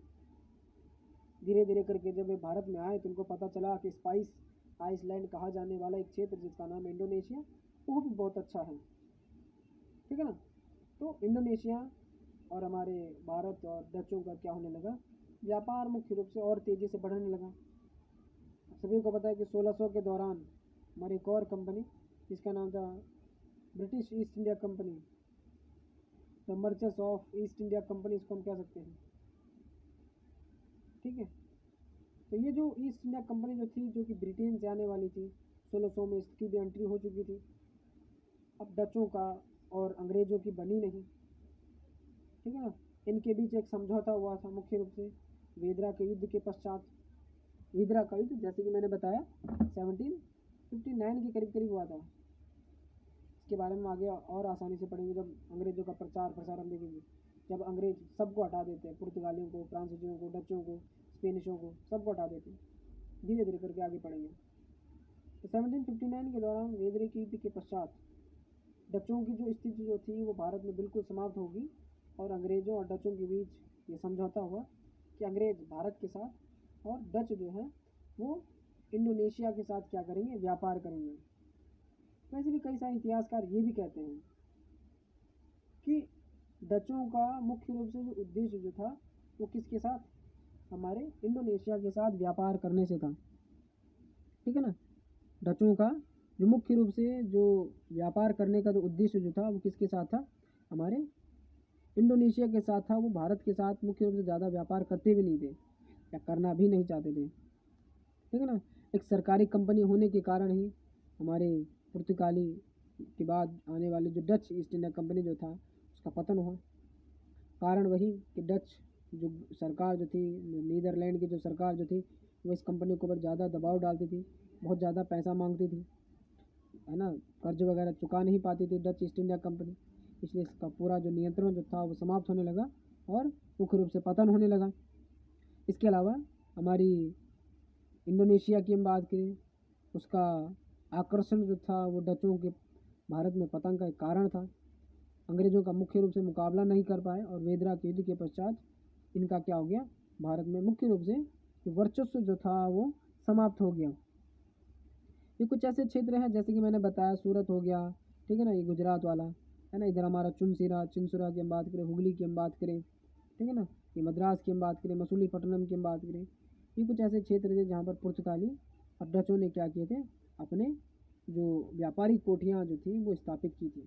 धीरे धीरे करके जब वे भारत में आए तो इनको पता चला कि स्पाइस आइसलैंड कहा जाने वाला एक क्षेत्र जिसका नाम है इंडोनेशिया, वो भी बहुत अच्छा है। ठीक है ना, तो इंडोनेशिया और हमारे भारत और डचों का क्या होने लगा, व्यापार मुख्य रूप से और तेज़ी से बढ़ने लगा। सभी को पता है कि 1600 के दौरान हमारी एक और कंपनी जिसका नाम था British east India company, the merchants of east India company, इसको हम कह सकते हैं। ठीक है, तो ये जो ईस्ट इंडिया कंपनी जो थी, जो कि ब्रिटेन से आने वाली थी, 1600 में इसकी भी एंट्री हो चुकी थी। अब डचों का और अंग्रेज़ों की बनी नहीं। ठीक है ना, इनके बीच एक समझौता हुआ था मुख्य रूप से वेदरा के युद्ध के पश्चात। वेदरा का युद्ध जैसे कि मैंने बताया 1759 के करीब करीब हुआ था। इसके बारे में आगे और आसानी से पढ़ेंगे जब अंग्रेज़ों का प्रचार प्रसार हम देखेंगे। जब अंग्रेज सबको हटा देते हैं, पुर्तगालियों को, फ्रांसीसियों को, डचों को, स्पेनिशों को, सबको हटा देते हैं। धीरे धीरे करके आगे पढ़ेंगे। तो 1759 के दौरान वेदरे की युद्ध के पश्चात डचों की जो स्थिति जो थी वो भारत में बिल्कुल समाप्त होगी और अंग्रेज़ों और डचों के बीच ये समझौता हुआ कि अंग्रेज़ भारत के साथ और डच जो है वो इंडोनेशिया के साथ क्या करेंगे, व्यापार करेंगे। वैसे भी कई सारे इतिहासकार ये भी कहते हैं कि डचों का मुख्य रूप से जो उद्देश्य जो था वो किसके साथ, हमारे इंडोनेशिया के साथ व्यापार करने से था। ठीक है ना, डचों का जो मुख्य रूप से जो व्यापार करने का जो उद्देश्य जो था वो किसके साथ था, हमारे इंडोनेशिया के साथ था। वो भारत के साथ मुख्य रूप से ज़्यादा व्यापार करते भी नहीं थे या करना भी नहीं चाहते थे। ठीक है ना, एक सरकारी कंपनी होने के कारण ही हमारे पुर्तगाली के बाद आने वाली जो डच ईस्ट इंडिया कंपनी जो था उसका पतन हुआ। कारण वही कि डच जो सरकार जो थी, नीदरलैंड की जो सरकार जो थी, वो इस कंपनी के ऊपर ज़्यादा दबाव डालती थी, बहुत ज़्यादा पैसा मांगती थी, है ना, कर्ज वगैरह चुका नहीं पाती थी डच ईस्ट इंडिया कंपनी। इसलिए इसका पूरा जो नियंत्रण जो था वो समाप्त होने लगा और मुख्य रूप से पतन होने लगा। इसके अलावा हमारी इंडोनेशिया की हम बात करें, उसका आकर्षण जो था वो डचों के भारत में पतन का एक कारण था। अंग्रेज़ों का मुख्य रूप से मुकाबला नहीं कर पाए और वेदरा के युद्ध के पश्चात इनका क्या हो गया, भारत में मुख्य रूप से वर्चस्व जो था वो समाप्त हो गया। ये कुछ ऐसे क्षेत्र हैं जैसे कि मैंने बताया, सूरत हो गया, ठीक है ना, ये गुजरात वाला है ना, इधर हमारा चिंसुरा की हम बात करें, हुगली की हम बात करें, ठीक है ना, ये मद्रास की हम बात करें, मसूलीपट्टनम की हम बात करें, ये कुछ ऐसे क्षेत्र थे जहाँ पर पुर्तगाली और डचों ने क्या किए थे, अपने जो व्यापारिक कोठियाँ जो थी वो स्थापित की थी,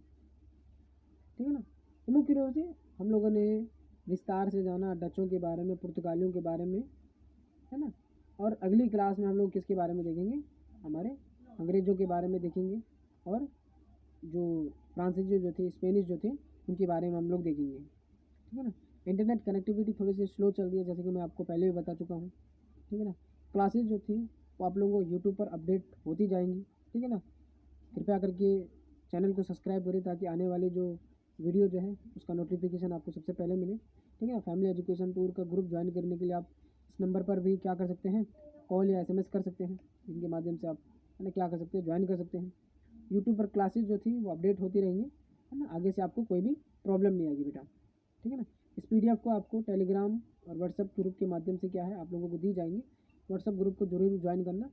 ठीक है ना। तो मुख्य रूप से हम लोगों ने विस्तार से जाना डचों के बारे में, पुर्तगालियों के बारे में, है ना। और अगली क्लास में हम लोग किसके बारे में देखेंगे, हमारे अंग्रेज़ों के बारे में देखेंगे, और जो फ्रांसीसी जो थे, स्पेनिश जो थे, उनके बारे में हम लोग देखेंगे, ठीक है ना। इंटरनेट कनेक्टिविटी थोड़ी सी स्लो चल रही है, जैसे कि मैं आपको पहले भी बता चुका हूँ, ठीक है ना। क्लासेस जो थी वो आप लोगों को यूट्यूब पर अपडेट होती जाएंगी, ठीक है ना। कृपया करके चैनल को सब्सक्राइब करें ताकि आने वाले जो वीडियो जो है उसका नोटिफिकेशन आपको सबसे पहले मिले, ठीक है ना। फैमिली एजुकेशन टूर का ग्रुप ज्वाइन करने के लिए आप इस नंबर पर भी क्या कर सकते हैं, कॉल या SMS कर सकते हैं, जिनके माध्यम से आप, है ना, क्या कर सकते हैं, ज्वाइन कर सकते हैं। यूट्यूब पर क्लासेस जो थी वो अपडेट होती रहेंगी, है ना, आगे से आपको कोई भी प्रॉब्लम नहीं आएगी बेटा, ठीक है ना। इस PDF को आपको टेलीग्राम और व्हाट्सएप ग्रुप के माध्यम से क्या है आप लोगों को दी जाएंगी। व्हाट्सएप ग्रुप को जरूर ज्वाइन करना,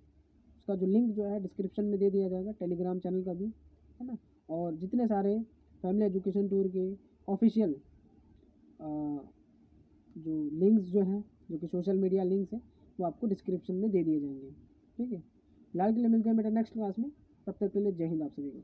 उसका जो लिंक जो है डिस्क्रिप्शन में दे दिया जाएगा, टेलीग्राम चैनल का भी, है ना। और जितने सारे फैमिली एजुकेशन टूर के ऑफिशियल जो लिंक्स जो हैं, जो कि सोशल मीडिया लिंक्स हैं, वो आपको डिस्क्रिप्शन में दे दिए जाएंगे, ठीक है। फिलहाल के लिए मिलते हैं बेटा नेक्स्ट क्लास में, तब तक के लिए जय हिंद आप सभी को।